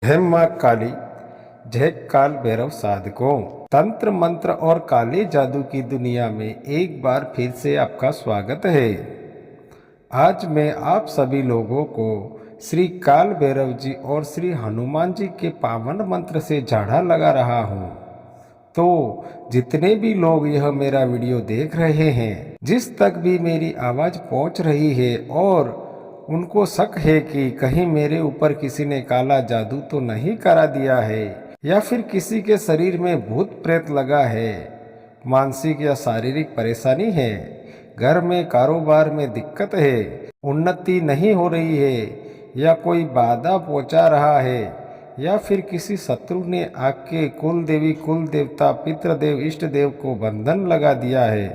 जय माँ काली, जय काल भैरव साधकों। तंत्र मंत्र और काले जादू की दुनिया में एक बार फिर से आपका स्वागत है। आज मैं आप सभी लोगों को श्री काल भैरव जी और श्री हनुमान जी के पावन मंत्र से झाड़ा लगा रहा हूँ। तो जितने भी लोग यह मेरा वीडियो देख रहे हैं, जिस तक भी मेरी आवाज़ पहुँच रही है और उनको शक है कि कहीं मेरे ऊपर किसी ने काला जादू तो नहीं करा दिया है या फिर किसी के शरीर में भूत प्रेत लगा है, मानसिक या शारीरिक परेशानी है, घर में कारोबार में दिक्कत है, उन्नति नहीं हो रही है या कोई बाधा पहुंचा रहा है या फिर किसी शत्रु ने आपके कुल देवी कुल देवता पितृदेव इष्ट देव को बंधन लगा दिया है,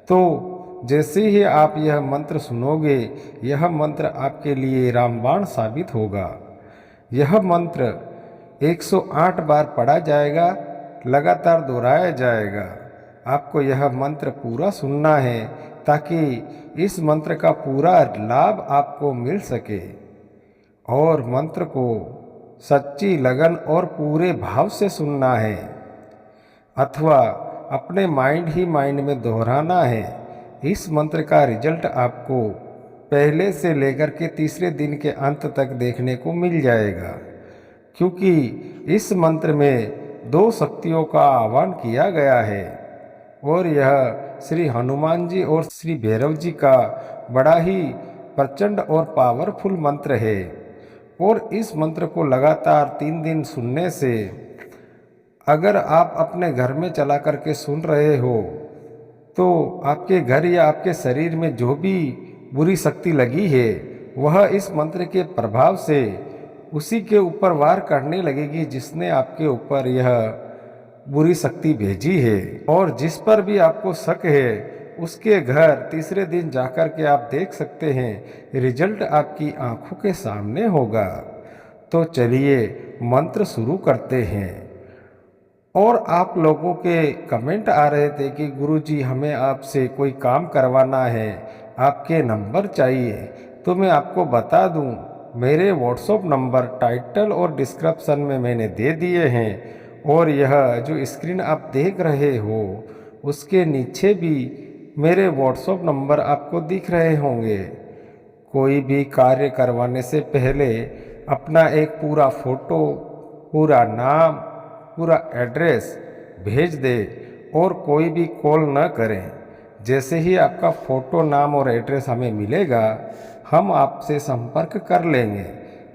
तो जैसे ही आप यह मंत्र सुनोगे, यह मंत्र आपके लिए रामबाण साबित होगा। यह मंत्र 108 बार पढ़ा जाएगा, लगातार दोहराया जाएगा। आपको यह मंत्र पूरा सुनना है ताकि इस मंत्र का पूरा लाभ आपको मिल सके और मंत्र को सच्ची लगन और पूरे भाव से सुनना है अथवा अपने माइंड ही माइंड में दोहराना है। इस मंत्र का रिजल्ट आपको पहले से लेकर के तीसरे दिन के अंत तक देखने को मिल जाएगा, क्योंकि इस मंत्र में 2 शक्तियों का आह्वान किया गया है और यह श्री हनुमान जी और श्री भैरव जी का बड़ा ही प्रचंड और पावरफुल मंत्र है। और इस मंत्र को लगातार 3 दिन सुनने से अगर आप अपने घर में चला करके सुन रहे हो तो आपके घर या आपके शरीर में जो भी बुरी शक्ति लगी है वह इस मंत्र के प्रभाव से उसी के ऊपर वार करने लगेगी जिसने आपके ऊपर यह बुरी शक्ति भेजी है। और जिस पर भी आपको शक है उसके घर तीसरे दिन जाकर के आप देख सकते हैं, रिजल्ट आपकी आंखों के सामने होगा। तो चलिए मंत्र शुरू करते हैं। और आप लोगों के कमेंट आ रहे थे कि गुरुजी हमें आपसे कोई काम करवाना है, आपके नंबर चाहिए। तो मैं आपको बता दूं, मेरे व्हाट्सएप नंबर टाइटल और डिस्क्रिप्शन में मैंने दे दिए हैं और यह जो स्क्रीन आप देख रहे हो उसके नीचे भी मेरे व्हाट्सएप नंबर आपको दिख रहे होंगे। कोई भी कार्य करवाने से पहले अपना एक पूरा फोटो, पूरा नाम, पूरा एड्रेस भेज दे और कोई भी कॉल न करें। जैसे ही आपका फ़ोटो, नाम और एड्रेस हमें मिलेगा हम आपसे संपर्क कर लेंगे।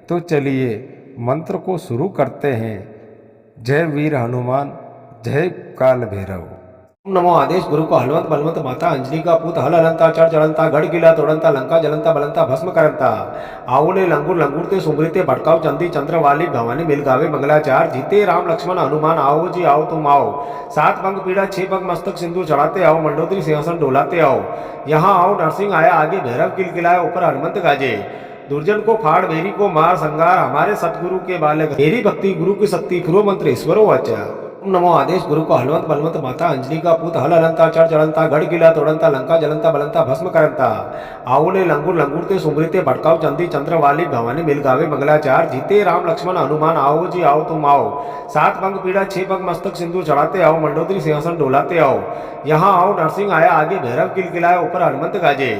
तो चलिए मंत्र को शुरू करते हैं। जय वीर हनुमान, जय काल भैरव। ओम नमो आदेश गुरु को हलवंत बलवंत माता अंजलि का पुत हल हलंता चढ़ चढ़ंता गढ़ किला तोड़ंता लंका जलंता बलंता भस्म करंता आवले लंगुर लंगुरते सुमृते भटकाव चंदी चंद्र वाली भवानी मिल गावे मंगलाचार जीते राम लक्ष्मण हनुमान आओ जी आओ तुम आओ। 7 पंख पीड़ा 6 पंख मस्तक सिंदूर चढ़ाते आओ मंडोदरी सिंहासन डोलाते आओ। यहाँ आओ नरसिंह आया आगे भैरव किलकिलाए ऊपर हनुमंत गाजे। दुर्जन को फाड़ भेरी को मार संगार हमारे सतगुरु के बालक मेरी भक्ति गुरु की शक्ति फिरो मंत्र ईश्वरो वाचा। ओम नमो आदेश गुरु को हलवंत बलवंत माता अंजलि का पुत हल हलंता चढ़ चढ़ंता गढ़ किला तोड़ंता लंका जलंता बलंता भस्म करंता आवले लंगुर लंगुरते सुमृते भटकाव चंदी चंद्र वाली भवानी मिल गावे मंगलाचार जीते राम लक्ष्मण हनुमान आओ जी आओ तुम आओ। 7 पंख पीड़ा 6 पंख मस्तक सिंदूर चढ़ाते आओ मंडोदरी सिंहासन डोलाते आओ। यहाँ आओ नरसिंह आया आगे भैरव किलकिलाए ऊपर हनुमंत गाजे।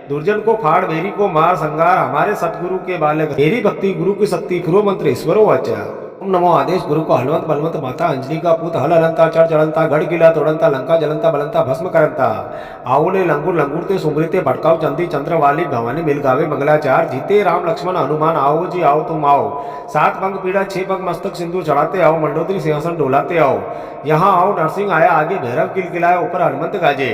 दुर्जन को फाड़ भेरी को मार संगार हमारे सतगुरु के बालक मेरी भक्ति गुरु की शक्ति फिरो मंत्र ईश्वरो वाचा। ओम नमो आदेश गुरु को हलवंत बलवंत माता अंजलि का पुत हल हलंता चढ़ चढ़ंता गढ़ किला तोड़ंता लंका जलंता बलंता भस्म करंता आवले लंगुर लंगुरते सुमृते भटकाव चंदी चंद्र वाली भवानी मिल गावे मंगलाचार जीते राम लक्ष्मण हनुमान आओ जी आओ तुम आओ। 7 पंख पीड़ा 6 पंख मस्तक सिंदूर चढ़ाते आओ मंडोदरी सिंहासन डोलाते आओ। यहाँ आओ नरसिंह आया आगे भैरव किलकिलाए ऊपर हनुमंत गाजे।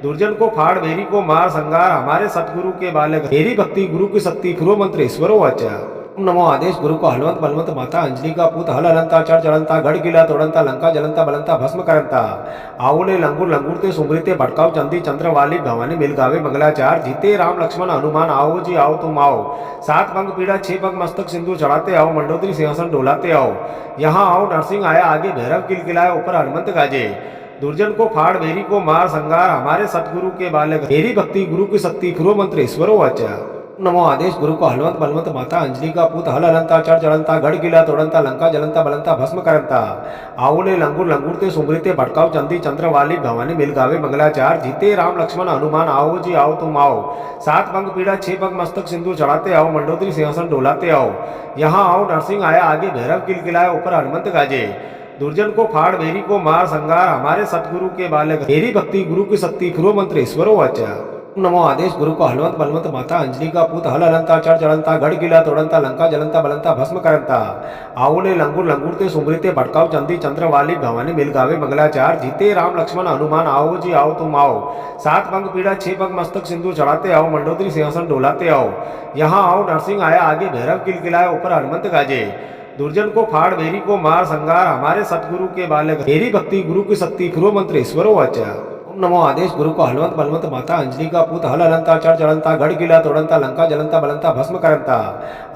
दुर्जन को फाड़ भेरी को मार संगार हमारे सतगुरु के बालक मेरी भक्ति गुरु की शक्ति फिरो मंत्र ईश्वरो वाचा। ओम नमो आदेश गुरु को हलवंत बलवंत माता अंजलि का पुत हल हलंता चढ़ चढ़ंता गढ़ किला तोड़ंता लंका जलंता बलंता भस्म करंता आवले लंगुर लंगुरते सुमृते भटकाव चंदी चंद्र वाली भवानी मिल गावे मंगलाचार जीते राम लक्ष्मण हनुमान आओ जी आओ तुम आओ। 7 पंख पीड़ा 6 पंख मस्तक सिंदूर चढ़ाते आओ मंडोदरी सिंहासन डोलाते आओ। यहाँ आओ नरसिंह आया आगे भैरव किलकिलाए ऊपर हनुमंत गाजे। दुर्जन को फाड़ भेरी को मार संगार हमारे सतगुरु के बालक मेरी भक्ति गुरु की शक्ति फिरो मंत्र ईश्वरो वाचा। नमो आदेश गुरु को हलवंत बलवंत माता अंजलि का पूत हल हलंता चढ़ चढ़ंता गढ़ गिला तोड़ंता लंका जलंता बलंता भस्म करंता आवले लंगूर लंगूरते सुमृते भटकाव चंदी चंद्रवाली भवानी मिल गावे मंगलाचार जीते राम लक्ष्मण हनुमान आओ जी आओ तुम आओ। 7 पंख पीड़ा 6 पंख मस्तक सिंधु चढ़ाते आओ मंडोदरी सिंहासन डोलाते आओ। यहाँ आओ नरसिंह आया आगे भैरव किलकिलाए ऊपर हनुमंत गाजे। दुर्जन को फाड़ भेरी को मार संगार हमारे सतगुरु के बालक तेरी भक्ति गुरु की शक्ति फिरो मंत्र ईश्वरो वाचा। नमो आदेश गुरु को हलवंत बलवंत माता अंजलि का पूत हल हलंता चढ़ चढ़ंता गढ़ गिला तोड़ंता लंका जलंता बलंता भस्म करंता आवले लंगूर लंगूरते सुमृते भटकाव चंदी चंद्रवाली भवानी मिल गावे मंगलाचार जीते राम लक्ष्मण हनुमान आओ जी आओ तुम आओ। 7 पंख पीड़ा 6 पंख मस्तक सिंधु चढ़ाते आओ मंडोदरी सिंहासन डोलाते आओ। यहाँ आओ नरसिंह आया आगे भैरव किलकिलाए ऊपर हनुमंत गाजे। दुर्जन को फाड़ भेरी को मार संगार हमारे सतगुरु के बालक तेरी भक्ति गुरु की शक्ति फिरो मंत्र ईश्वरो वाचा। नमो आदेश गुरु को हलवंत बलवंत माता अंजलि का पूत हल हलंता चढ़ चढ़ंता गढ़ गिला तोड़ंता लंका जलंता बलंता भस्म करंता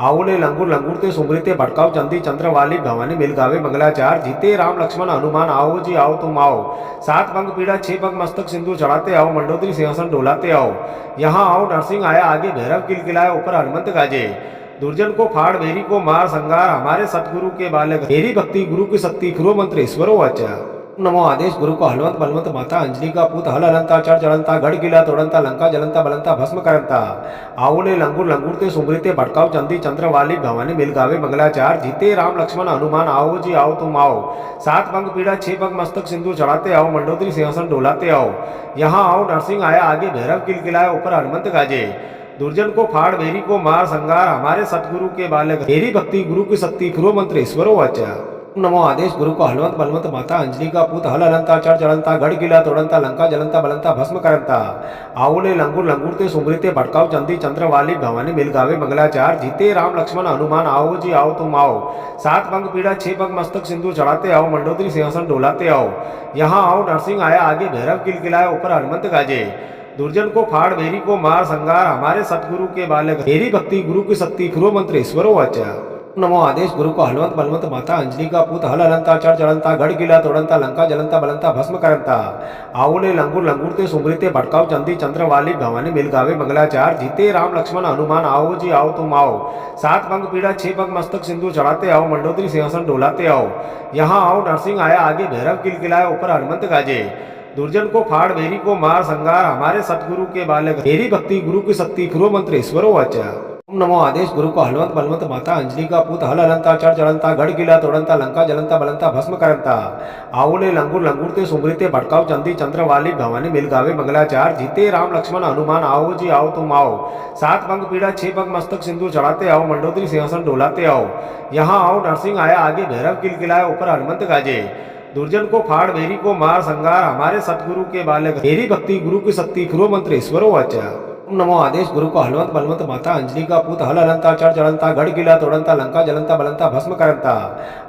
आवले लंगूर लंगूरते सुमृते भटकाव चंदी चंद्रवाली भवानी मिल गावे मंगलाचार जीते राम लक्ष्मण हनुमान आओ जी आओ तुम आओ। 7 पंख पीड़ा 6 पंख मस्तक सिंधु चढ़ाते आओ मंडोदरी सिंहासन डोलाते आओ। यहाँ आओ नरसिंह आया आगे भैरव किलकिलाए ऊपर हनुमंत गाजे। दुर्जन को फाड़ भेरी को मार संगार हमारे सतगुरु के बालक तेरी भक्ति गुरु की शक्ति फिरो मंत्र ईश्वरो वाचा। नमो आदेश गुरु को हलवंत बलवंत माता अंजलि का पूत हल हलंता चढ़ चढ़ंता गढ़ गिला तोड़ंता लंका जलंता बलंता भस्म करंता आवले लंगूर लंगूरते सुमृते भटकाव चंदी चंद्रवाली भवानी मिल गावे मंगलाचार जीते राम लक्ष्मण हनुमान आओ जी आओ तुम आओ। 7 पंख पीड़ा 6 पंख मस्तक सिंधु चढ़ाते आओ मंडोदरी सिंहासन डोलाते आओ। यहाँ आओ नरसिंह आया आगे भैरव किलकिलाए ऊपर हनुमंत गाजे। दुर्जन को फाड़ भेरी को मार संगार हमारे सतगुरु के बालक तेरी भक्ति गुरु की शक्ति फिरो मंत्र ईश्वरो वाचा। नमो आदेश गुरु को हलवंत बलवंत माता अंजलि का पूत हल हलंता चढ़ चढ़ंता गढ़ गिला तोड़ंता लंका जलंता बलंता भस्म करंता आवले लंगूर लंगूरते सुमृते भटकाव चंदी चंद्रवाली भवानी मिल गावे मंगलाचार जीते राम लक्ष्मण हनुमान आओ जी आओ तुम आओ। 7 पंख पीड़ा 6 पंख मस्तक सिंधु चढ़ाते आओ मंडोदरी सिंहासन डोलाते आओ। यहाँ आओ नरसिंह आया आगे भैरव किलकिलाए ऊपर हनुमंत गाजे। दुर्जन को फाड़ भेरी को मार संगार हमारे सतगुरु के बालक तेरी भक्ति गुरु की शक्ति फिरो मंत्र ईश्वरो वाचा। नमो आदेश गुरु को हलवंत बलवंत माता अंजलि का पूत हल हलंता चढ़ चढ़ंता गढ़ गिला तोड़ंता लंका जलंता बलंता भस्म करंता आवले लंगूर लंगूरते सुमृते भटकाव चंदी चंद्रवाली भवानी मिल गावे मंगलाचार जीते राम लक्ष्मण हनुमान आओ जी आओ तुम आओ। 7 पंख पीड़ा 6 पंख मस्तक सिंधु चढ़ाते आओ मंडोदरी सिंहासन डोलाते आओ। यहाँ आओ नरसिंह आया आगे भैरव किलकिलाए ऊपर हनुमंत गाजे। दुर्जन को फाड़ भेरी को मार संगार हमारे सतगुरु के बालक तेरी भक्ति गुरु की शक्ति फिरो मंत्र ईश्वरो वाचा। नमो आदेश गुरु को हलवंत बलवंत माता अंजलि का पूत हल हलंता चढ़ चढ़ंता गढ़ गिला तोड़ंता लंका जलंता बलंता भस्म करंता आवले लंगूर लंगूरते सुमृते भटकाव चंदी चंद्रवाली भवानी मिल गावे मंगलाचार जीते राम लक्ष्मण हनुमान आओ जी आओ तुम आओ। 7 पंख पीड़ा 6 पंख मस्तक सिंधु चढ़ाते आओ मंडोदरी सिंहासन डोलाते आओ। यहाँ आओ नरसिंह आया आगे भैरव किलकिलाए ऊपर हनुमंत गाजे। दुर्जन को फाड़ भेरी को मार संगार हमारे सतगुरु के बालक तेरी भक्ति गुरु की शक्ति फिरो मंत्र ईश्वरो वाचा। नमो आदेश गुरु को हलवंत बलवंत माता अंजलि का पूत हल हलंता चढ़ चढ़ंता गढ़ गिला तोड़ंता लंका जलंता बलंता भस्म करंता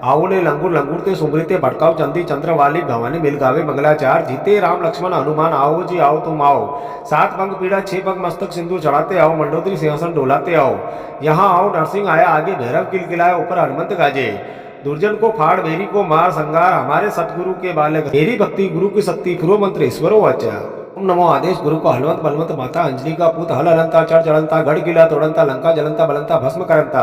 आवले लंगूर लंगूरते सुमृते भटकाव चंदी चंद्रवाली भवानी मिल गावे मंगलाचार जीते राम लक्ष्मण हनुमान आओ जी आओ तुम आओ। 7 पंख पीड़ा 6 पंख मस्तक सिंधु चढ़ाते आओ मंडोदरी सिंहासन डोलाते आओ। यहाँ आओ नरसिंह आया आगे भैरव किलकिलाए ऊपर हनुमंत गाजे। दुर्जन को फाड़ भेरी को मार संगार हमारे सतगुरु के बालक तेरी भक्ति गुरु की शक्ति फिरो मंत्र ईश्वरो वाचा। नमो आदेश गुरु को हलवंत बलवंत माता अंजलि का पूत हल हलंता चढ़ चढ़ंता गढ़ गिला तोड़ंता लंका जलंता बलंता भस्म करंता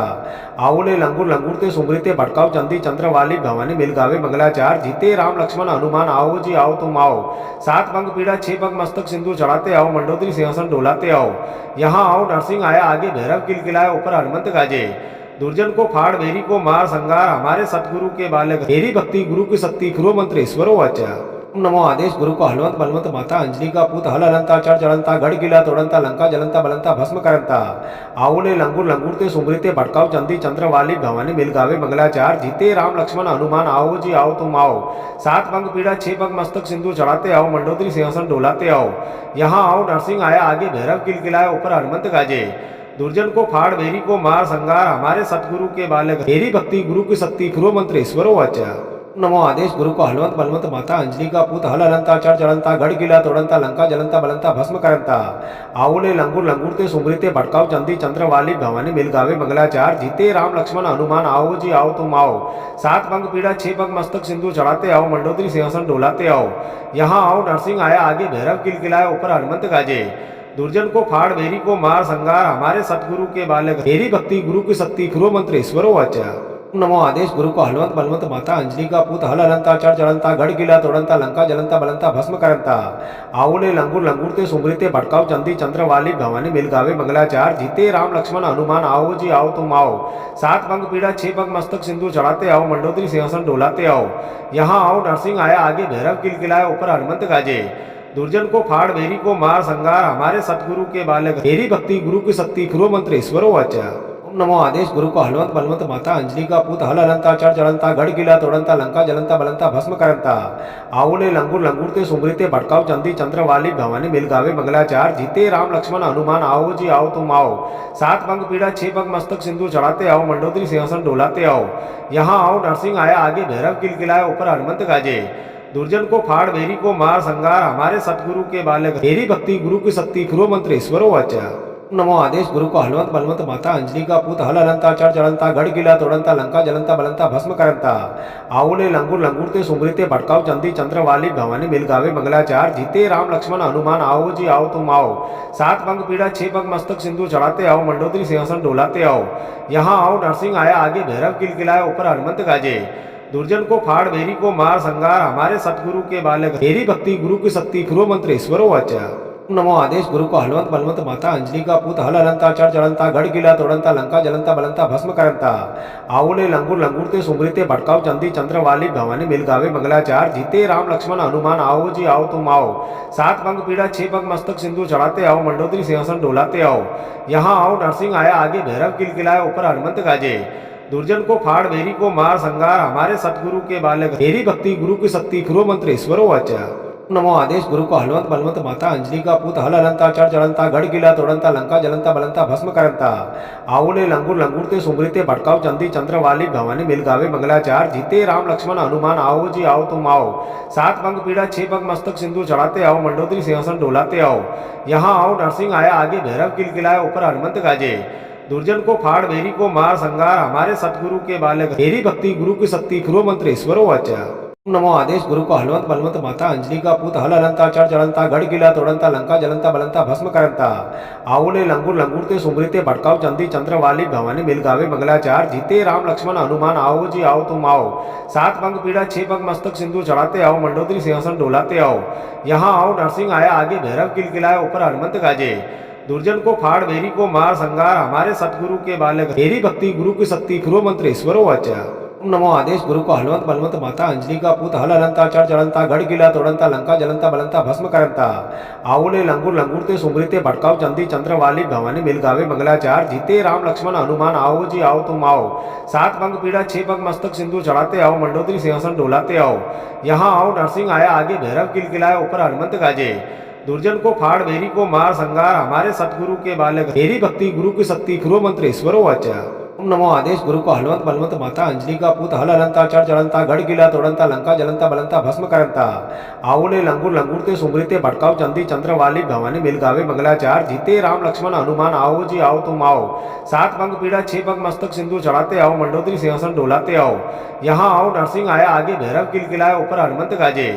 आवले लंगूर लंगूरते सुमृते भटकाव चंदी चंद्रवाली भवानी मिल गावे मंगलाचार जीते राम लक्ष्मण हनुमान आओ जी आओ तुम आओ। 7 पंख पीड़ा 6 पंख मस्तक सिंधु चढ़ाते आओ मंडोदरी सिंहासन डोलाते आओ। यहाँ आओ नरसिंह आया आगे भैरव किलकिलाए ऊपर हनुमंत गाजे। दुर्जन को फाड़ भेरी को मार संगार हमारे सतगुरु के बालक तेरी भक्ति गुरु की शक्ति फिरो मंत्र ईश्वरो वाचा। नमो आदेश गुरु को हलवंत बलवंत माता अंजलि का पूत हल हलंता चढ़ चढ़ंता गढ़ गिला तोड़ंता लंका जलंता बलंता भस्म करंता आवले लंगूर लंगूरते सुमृते भटकाव चंदी चंद्रवाली भवानी मिल गावे मंगलाचार जीते राम लक्ष्मण हनुमान आओ जी आओ तुम आओ। 7 पंख पीड़ा 6 पंख मस्तक सिंधु चढ़ाते आओ मंडोदरी सिंहासन डोलाते आओ। यहाँ आओ नरसिंह आया आगे भैरव किलकिलाए ऊपर हनुमंत गाजे। दुर्जन को फाड़ भेरी को मार संगार हमारे सतगुरु के बालक तेरी भक्ति गुरु की शक्ति फिरो मंत्र ईश्वरो वाचा। नमो आदेश गुरु को हलवंत बलवंत माता अंजलि का पूत हल हलंता चढ़ चढ़ंता गढ़ गिला तोड़ंता लंका जलंता बलंता भस्म करंता आवले लंगूर लंगूरते सुमृते भटकाव चंदी चंद्रवाली भवानी मिल गावे मंगलाचार जीते राम लक्ष्मण हनुमान आओ जी आओ तुम आओ। 7 पंख पीड़ा 6 पंख मस्तक सिंधु चढ़ाते आओ मंडोदरी सिंहासन डोलाते आओ। यहाँ आओ नरसिंह आया आगे भैरव किलकिलाए ऊपर हनुमंत गाजे। दुर्जन को फाड़ बेरी को मार संगार हमारे सतगुरु के बालक तेरी भक्ति गुरु की शक्ति खुरो मंत्र ईश्वरो वाचा। ओम नमो आदेश गुरु को हलवंत बलवंत माता अंजलि का पूत हल हलंता चढ़ चढ़ंता गढ़ गिला तोड़ंता लंका जलंता बलंता भस्म करंता आवले लंगुर लंगुरते सुमृते भटकाव चंदी चंद्र वाली भवानी मिल गावे मंगलाचार जीते राम लक्ष्मण हनुमान आओ जी आओ तुम आओ। 7 पंख पीड़ा 6 पंख मस्तक सिंदूर चढ़ाते आओ मंडोदरी सिंहासन डोलाते आओ। यहाँ आओ नरसिंह आया आगे भैरव किलकिलाए ऊपर हनुमंत गाजे। दुर्जन को फाड़ बेरी को मार संगार हमारे सतगुरु के बालक तेरी भक्ति गुरु की शक्ति खुरो मंत्र ईश्वरो वाचा। ओम नमो आदेश गुरु को हलवंत बलवंत माता अंजलि का पूत हल हलंता चढ़ चढ़ंता गढ़ गिला तोड़ंता लंका जलंता बलंता भस्म करंता आवले लंगुर लंगुरते सुमृते भटकाव चंदी चंद्र वाली भवानी मिल गावे मंगलाचार जीते राम लक्ष्मण हनुमान आओ जी आओ तुम आओ। 7 पंख पीड़ा 6 पंख मस्तक सिंदूर चढ़ाते आओ मंडोदरी सिंहासन डोलाते आओ। यहाँ आओ नरसिंह आया आगे भैरव किलकिलाए ऊपर हनुमंत गाजे। दुर्जन को फाड़ बेरी को मार संगार हमारे सतगुरु के बालक तेरी भक्ति गुरु की शक्ति खुरो मंत्र ईश्वरो वाचा। ओम नमो आदेश गुरु को हलवंत बलवंत माता अंजलि का पूत हल हलंता चढ़ चढ़ंता गढ़ गिला तोड़ंता लंका जलंता बलंता भस्म करंता आवले लंगुर लंगुरते सुमृते भटकाव चंदी चंद्र वाली भवानी मिल गावे मंगलाचार जीते राम लक्ष्मण हनुमान आओ जी आओ तुम आओ। 7 पंख पीड़ा 6 पंख मस्तक सिंदूर चढ़ाते आओ मंडोदरी सिंहासन डोलाते आओ। यहाँ आओ नरसिंह आया आगे भैरव किलकिलाए ऊपर हनुमंत गाजे। दुर्जन को फाड़ बेरी को मार संगार हमारे सतगुरु के बालक तेरी भक्ति गुरु की शक्ति खुरो मंत्र ईश्वरो वाचा। ओम नमो आदेश गुरु को हलवंत बलवंत माता अंजलि का पूत हल हलंता चढ़ चढ़ंता गढ़ गिला तोड़ंता लंका जलंता बलंता भस्म करंता आवले लंगुर लंगुरते सुमृते भटकाव चंदी चंद्र वाली भवानी मिल गावे मंगलाचार जीते राम लक्ष्मण हनुमान आओ जी आओ तुम आओ। 7 पंख पीड़ा 6 पंख मस्तक सिंदूर चढ़ाते आओ मंडोदरी सिंहासन डोलाते आओ। यहाँ आओ नरसिंह आया आगे भैरव किलकिलाए ऊपर हनुमंत गाजे। दुर्जन को फाड़ बेरी को मार संगार हमारे सतगुरु के बालक तेरी भक्ति गुरु की शक्ति खुरो मंत्र ईश्वरो वाचा। ओम नमो आदेश गुरु को हलवंत बलवंत माता अंजलि का पूत हल हलंता चढ़ चढ़ंता गढ़ गिला तोड़ंता लंका जलंता बलंता भस्म करंता आवले लंगुर लंगुरते सुमृते भटकाव चंदी चंद्र वाली भवानी मिल गावे मंगलाचार जीते राम लक्ष्मण हनुमान आओ जी आओ तुम आओ। 7 पंख पीड़ा 6 पंख मस्तक सिंदूर चढ़ाते आओ मंडोदरी सिंहासन डोलाते आओ। यहाँ आओ नरसिंह आया आगे भैरव किलकिलाए ऊपर हनुमंत गाजे। दुर्जन को फाड़ बेरी को मार संगार हमारे सतगुरु के बालक तेरी भक्ति गुरु की शक्ति खुरो मंत्र ईश्वरो वाचा। ओम नमो आदेश गुरु को हलवंत बलवंत माता अंजलि का पूत हल हलंता चढ़ चढ़ंता गढ़ गिला तोड़ंता लंका जलंता बलंता भस्म करंता आवले लंगुर लंगुरते सुमृते भटकाव चंदी चंद्र वाली भवानी मिल गावे मंगलाचार जीते राम लक्ष्मण हनुमान आओ जी आओ तुम आओ। 7 पंख पीड़ा 6 पंख मस्तक सिंदूर चढ़ाते आओ मंडोदरी सिंहासन डोलाते आओ। यहाँ आओ नरसिंह आया आगे भैरव किलकिलाए ऊपर हनुमंत गाजे। दुर्जन को फाड़ बेरी को मार संगार हमारे सतगुरु के बालक तेरी भक्ति गुरु की शक्ति खुरो मंत्र ईश्वरो वाचा। ओम नमो आदेश गुरु को हलवंत बलवंत माता अंजलि का पूत हल हलंता चढ़ चढ़ंता गढ़ गिला तोड़ंता लंका जलंता बलंता भस्म करंता आवले लंगुर लंगुरते सुमृते भटकाव चंदी चंद्र वाली भवानी मिल गावे मंगलाचार जीते राम लक्ष्मण हनुमान आओ जी आओ तुम आओ। 7 पंख पीड़ा 6 पंख मस्तक सिंदूर चढ़ाते आओ मंडोदरी सिंहासन डोलाते आओ। यहाँ आओ नरसिंह आया आगे भैरव किलकिलाए ऊपर हनुमंत गाजे। दुर्जन को फाड़ बेरी को मार संगार हमारे सतगुरु के बालक तेरी भक्ति गुरु की शक्ति खुरो मंत्र ईश्वरो वाचा। ओम नमो आदेश गुरु को हलवंत बलवंत माता अंजलि का पूत हल हलंता चढ़ चढ़ंता गढ़ गिला तोड़ंता लंका जलंता बलंता भस्म करंता आवले लंगुर लंगुरते सुमृते भटकाव चंदी चंद्र वाली भवानी मिल गावे मंगलाचार जीते राम लक्ष्मण हनुमान आओ जी आओ तुम आओ। 7 पंख पीड़ा 6 पंख मस्तक सिंदूर चढ़ाते आओ मंडोदरी सिंहासन डोलाते आओ। यहाँ आओ नरसिंह आया आगे भैरव किलकिलाए ऊपर हनुमंत गाजे।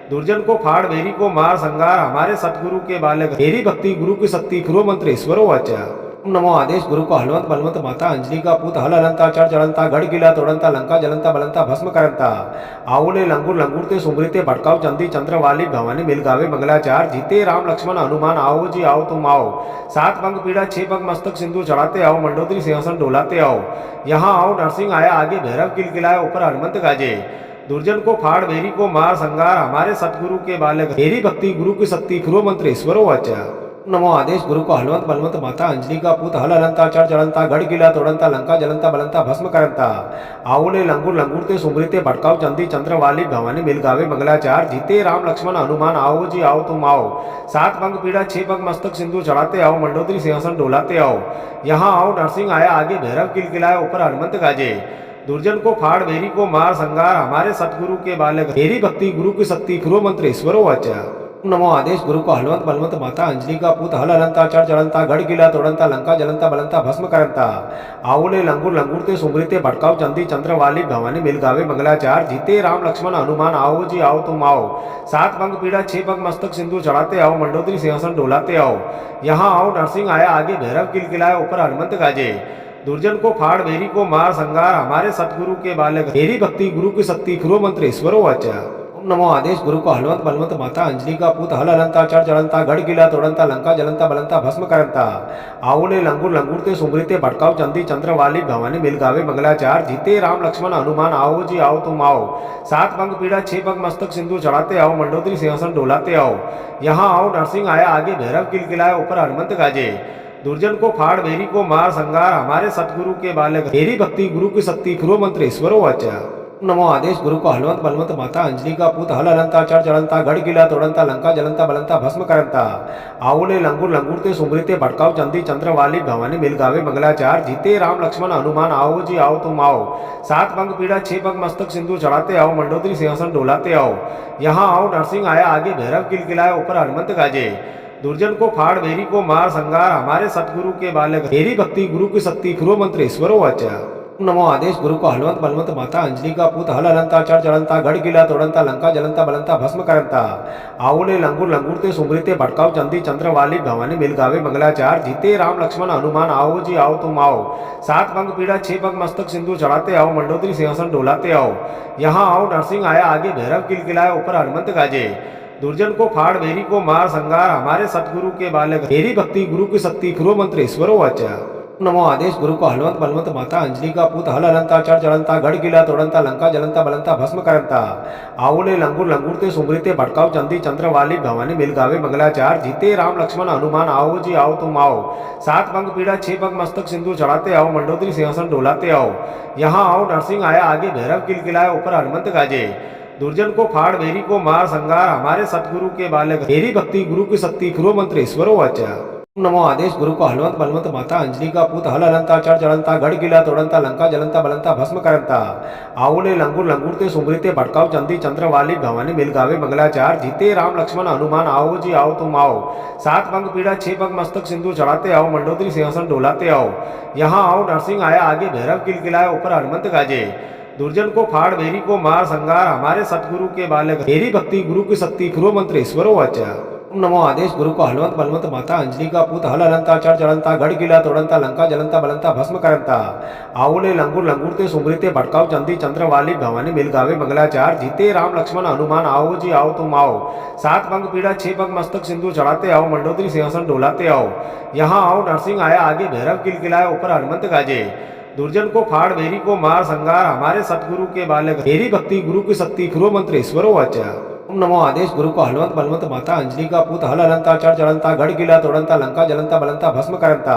दुर्जन को फाड़ बेरी को मार संगार हमारे सतगुरु के बालक तेरी भक्ति गुरु की शक्ति खुरो मंत्र ईश्वरो वाचा। ओम नमो आदेश गुरु को हलवंत बलवंत माता अंजलि का पूत हल हलंता चढ़ चढ़ंता गढ़ गिला तोड़ंता लंका जलंता बलंता भस्म करंता आवले लंगुर लंगुरते सुमृते भटकाव चंदी चंद्र वाली भवानी मिल गावे मंगलाचार जीते राम लक्ष्मण हनुमान आओ जी आओ तुम आओ। 7 पंख पीड़ा 6 पंख मस्तक सिंदूर चढ़ाते आओ मंडोदरी सिंहासन डोलाते आओ। यहाँ आओ नरसिंह आया आगे भैरव किलकिलाए ऊपर हनुमंत गाजे। दुर्जन को फाड़ बेरी को मार संगार हमारे सतगुरु के बालक तेरी भक्ति गुरु की शक्ति खुरो मंत्र ईश्वरो वाचा। ओम नमो आदेश गुरु को हलवंत बलवंत माता अंजलि का पूत हल हलंता चढ़ चढ़ंता गढ़ गिला तोड़ंता लंका जलंता बलंता भस्म करंता आवले लंगुर लंगुरते सुमृते भटकाव चंदी चंद्र वाली भवानी मिल गावे मंगलाचार जीते राम लक्ष्मण हनुमान आओ जी आओ तुम आओ। 7 पंख पीड़ा 6 पंख मस्तक सिंदूर चढ़ाते आओ मंडोदरी सिंहासन डोलाते आओ। यहाँ आओ नरसिंह आया आगे भैरव किलकिलाए ऊपर हनुमंत गाजे। दुर्जन को फाड़ बेरी को मार संगार हमारे सतगुरु के बालक तेरी भक्ति गुरु की शक्ति खुरो मंत्र ईश्वरो वाचा। ओम नमो आदेश गुरु को हलवंत बलवंत माता अंजलि का पूत हल हलंता चढ़ चढ़ंता गढ़ किला तोड़ंता लंका जलंता बलंता भस्म करंता आवले लंगुर लंगुरते सुमृते भटकाव चंदी चंद्रवाली भवानी मिल गावे मंगलाचार जीते राम लक्ष्मण हनुमान आओ जी आओ तुम आओ। 7 पंख पीड़ा 6 पंख मस्तक सिंदूर चढ़ाते आओ मंडोदरी सिंहासन डोलाते आओ। यहाँ आओ नरसिंह आया आगे भैरव किलकिलाए ऊपर हनुमंत गाजे। दुर्जन को फाड़ भेरी को मार संगार हमारे सतगुरु के बालक तेरी भक्ति गुरु की शक्ति फिरो मंत्र ईश्वरो वाचा। ओम नमो आदेश गुरु को हलवंत बलवंत माता अंजलि का पूत हल हलंता चढ़ चढ़ंता गढ़ किला तोड़ंता लंका जलंता बलंता भस्म करंता आवले लंगुर लंगुरते सुमृते भटकाव चंदी चंद्रवाली भवानी मिल गावे मंगलाचार जीते राम लक्ष्मण हनुमान आओ जी आओ तुम आओ। 7 पंख पीड़ा 6 पंख मस्तक सिंदूर चढ़ाते आओ मंडोदरी सिंहासन डोलाते आओ। यहाँ आओ नरसिंह आया आगे भैरव किलकिलाए ऊपर हनुमंत गाजे। दुर्जन को फाड़ भेरी को मार संगार हमारे सतगुरु के बालक तेरी भक्ति गुरु की शक्ति फिरो मंत्र ईश्वरो वाचा। नमो आदेश गुरु को हलवंत बलवंत माता अंजलि का पूत हल हलंता चढ़ चढ़ंता गढ़ किला तोड़ंता लंका जलंता बलंता भस्म करंता आवले लंगुर लंगुरते सुमृते भटकाव चंदी चंद्रवाली भवानी मिल गावे मंगलाचार जीते राम लक्ष्मण हनुमान आओ जी आओ तुम आओ। 7 पंख पीड़ा 6 पंख मस्तक सिंदूर चढ़ाते आओ मंडोदरी सिंहासन डोलाते आओ। यहाँ आओ नरसिंह आया आगे भैरव किलकिलाए ऊपर हनुमंत गाजे। दुर्जन को फाड़ भेरी को मार संगार हमारे सतगुरु के बालक तेरी भक्ति गुरु की शक्ति फिरो मंत्र ईश्वरो वाचा। नमो आदेश गुरु को हलवंत बलवंत माता अंजलि का पूत हल हलंता चढ़ चढ़ंता गढ़ किला तोड़ंता लंका जलंता बलंता भस्म करंता आवले लंगुर लंगुरते सुमृते भटकाव चंदी चंद्रवाली भवानी मिल गावे मंगलाचार जीते राम लक्ष्मण हनुमान आओ जी आओ तुम आओ। 7 पंख पीड़ा 6 पंख मस्तक सिंदूर चढ़ाते आओ मंडोदरी सिंहासन डोलाते आओ। यहाँ आओ नरसिंह आया आगे भैरव किलकिलाए ऊपर हनुमंत गाजे। दुर्जन को फाड़ भेरी को मार संगार हमारे सतगुरु के बालक तेरी भक्ति गुरु की शक्ति फिरो मंत्र ईश्वरो वाचा। नमो आदेश गुरु को हलवंत बलवंत माता अंजलि का पूत हल हलंता चढ़ चढ़ंता गढ़ किला तोड़ंता लंका जलंता बलंता भस्म करंता आवले लंगुर लंगुरते सुमृते भटकाव चंदी चंद्रवाली भवानी मिल गावे मंगलाचार जीते राम लक्ष्मण हनुमान आओ जी आओ तुम आओ। 7 पंख पीड़ा 6 पंख मस्तक सिंदूर चढ़ाते आओ मंडोदरी सिंहासन डोलाते आओ। यहाँ आओ नरसिंह आया आगे भैरव किलकिलाए ऊपर हनुमंत गाजे। दुर्जन को फाड़ भेरी को मार संगार हमारे सतगुरु के बालक तेरी भक्ति गुरु की शक्ति फिरो मंत्र ईश्वरो वाचा। नमो आदेश गुरु को हलवंत बलवंत माता अंजलि का पूत हल हलंता चढ़ चढ़ंता गढ़ किला तोड़ंता लंका जलंता बलंता भस्म करंता आवले लंगुर लंगुरते सुमृते भटकाव चंदी चंद्रवाली भवानी मिल गावे मंगलाचार जीते राम लक्ष्मण हनुमान आओ जी आओ तुम आओ। 7 पंख पीड़ा 6 पंख मस्तक सिंदूर चढ़ाते आओ मंडोदरी सिंहासन डोलाते आओ। यहाँ आओ नरसिंह आया आगे भैरव किलकिलाए ऊपर हनुमंत गाजे। दुर्जन को फाड़ भेरी को मार संगार हमारे सतगुरु के बालक तेरी भक्ति गुरु की शक्ति फिरो मंत्र ईश्वरो वाचा। ओम नमो आदेश गुरु को हलवंत बलवंत माता अंजलि का पूत हल हलंता चढ़ चढ़ंता गढ़ किला तोड़ंता लंका जलंता बलंता भस्म करंता आवले लंगुर लंगुरते सुमृते भटकाव चंदी चंद्रवाली भवानी मिल गावे मंगलाचार जीते राम लक्ष्मण हनुमान आओ जी आओ तुम आओ। 7 पंख पीड़ा 6 पंख मस्तक सिंदूर चढ़ाते आओ मंडोदरी सिंहासन डोलाते आओ। यहाँ आओ नरसिंह आया आगे भैरव किलकिलाए ऊपर हनुमंत गाजे। दुर्जन को फाड़ भेरी को मार संगार हमारे सतगुरु के बालक तेरी भक्ति गुरु की शक्ति फिरो मंत्र ईश्वरो वाचा। ओम नमो आदेश गुरु को हलवंत बलवंत माता अंजलि का पूत हल हलंता चढ़ चढ़ंता गढ़ किला तोड़ंता लंका जलंता बलंता भस्म करंता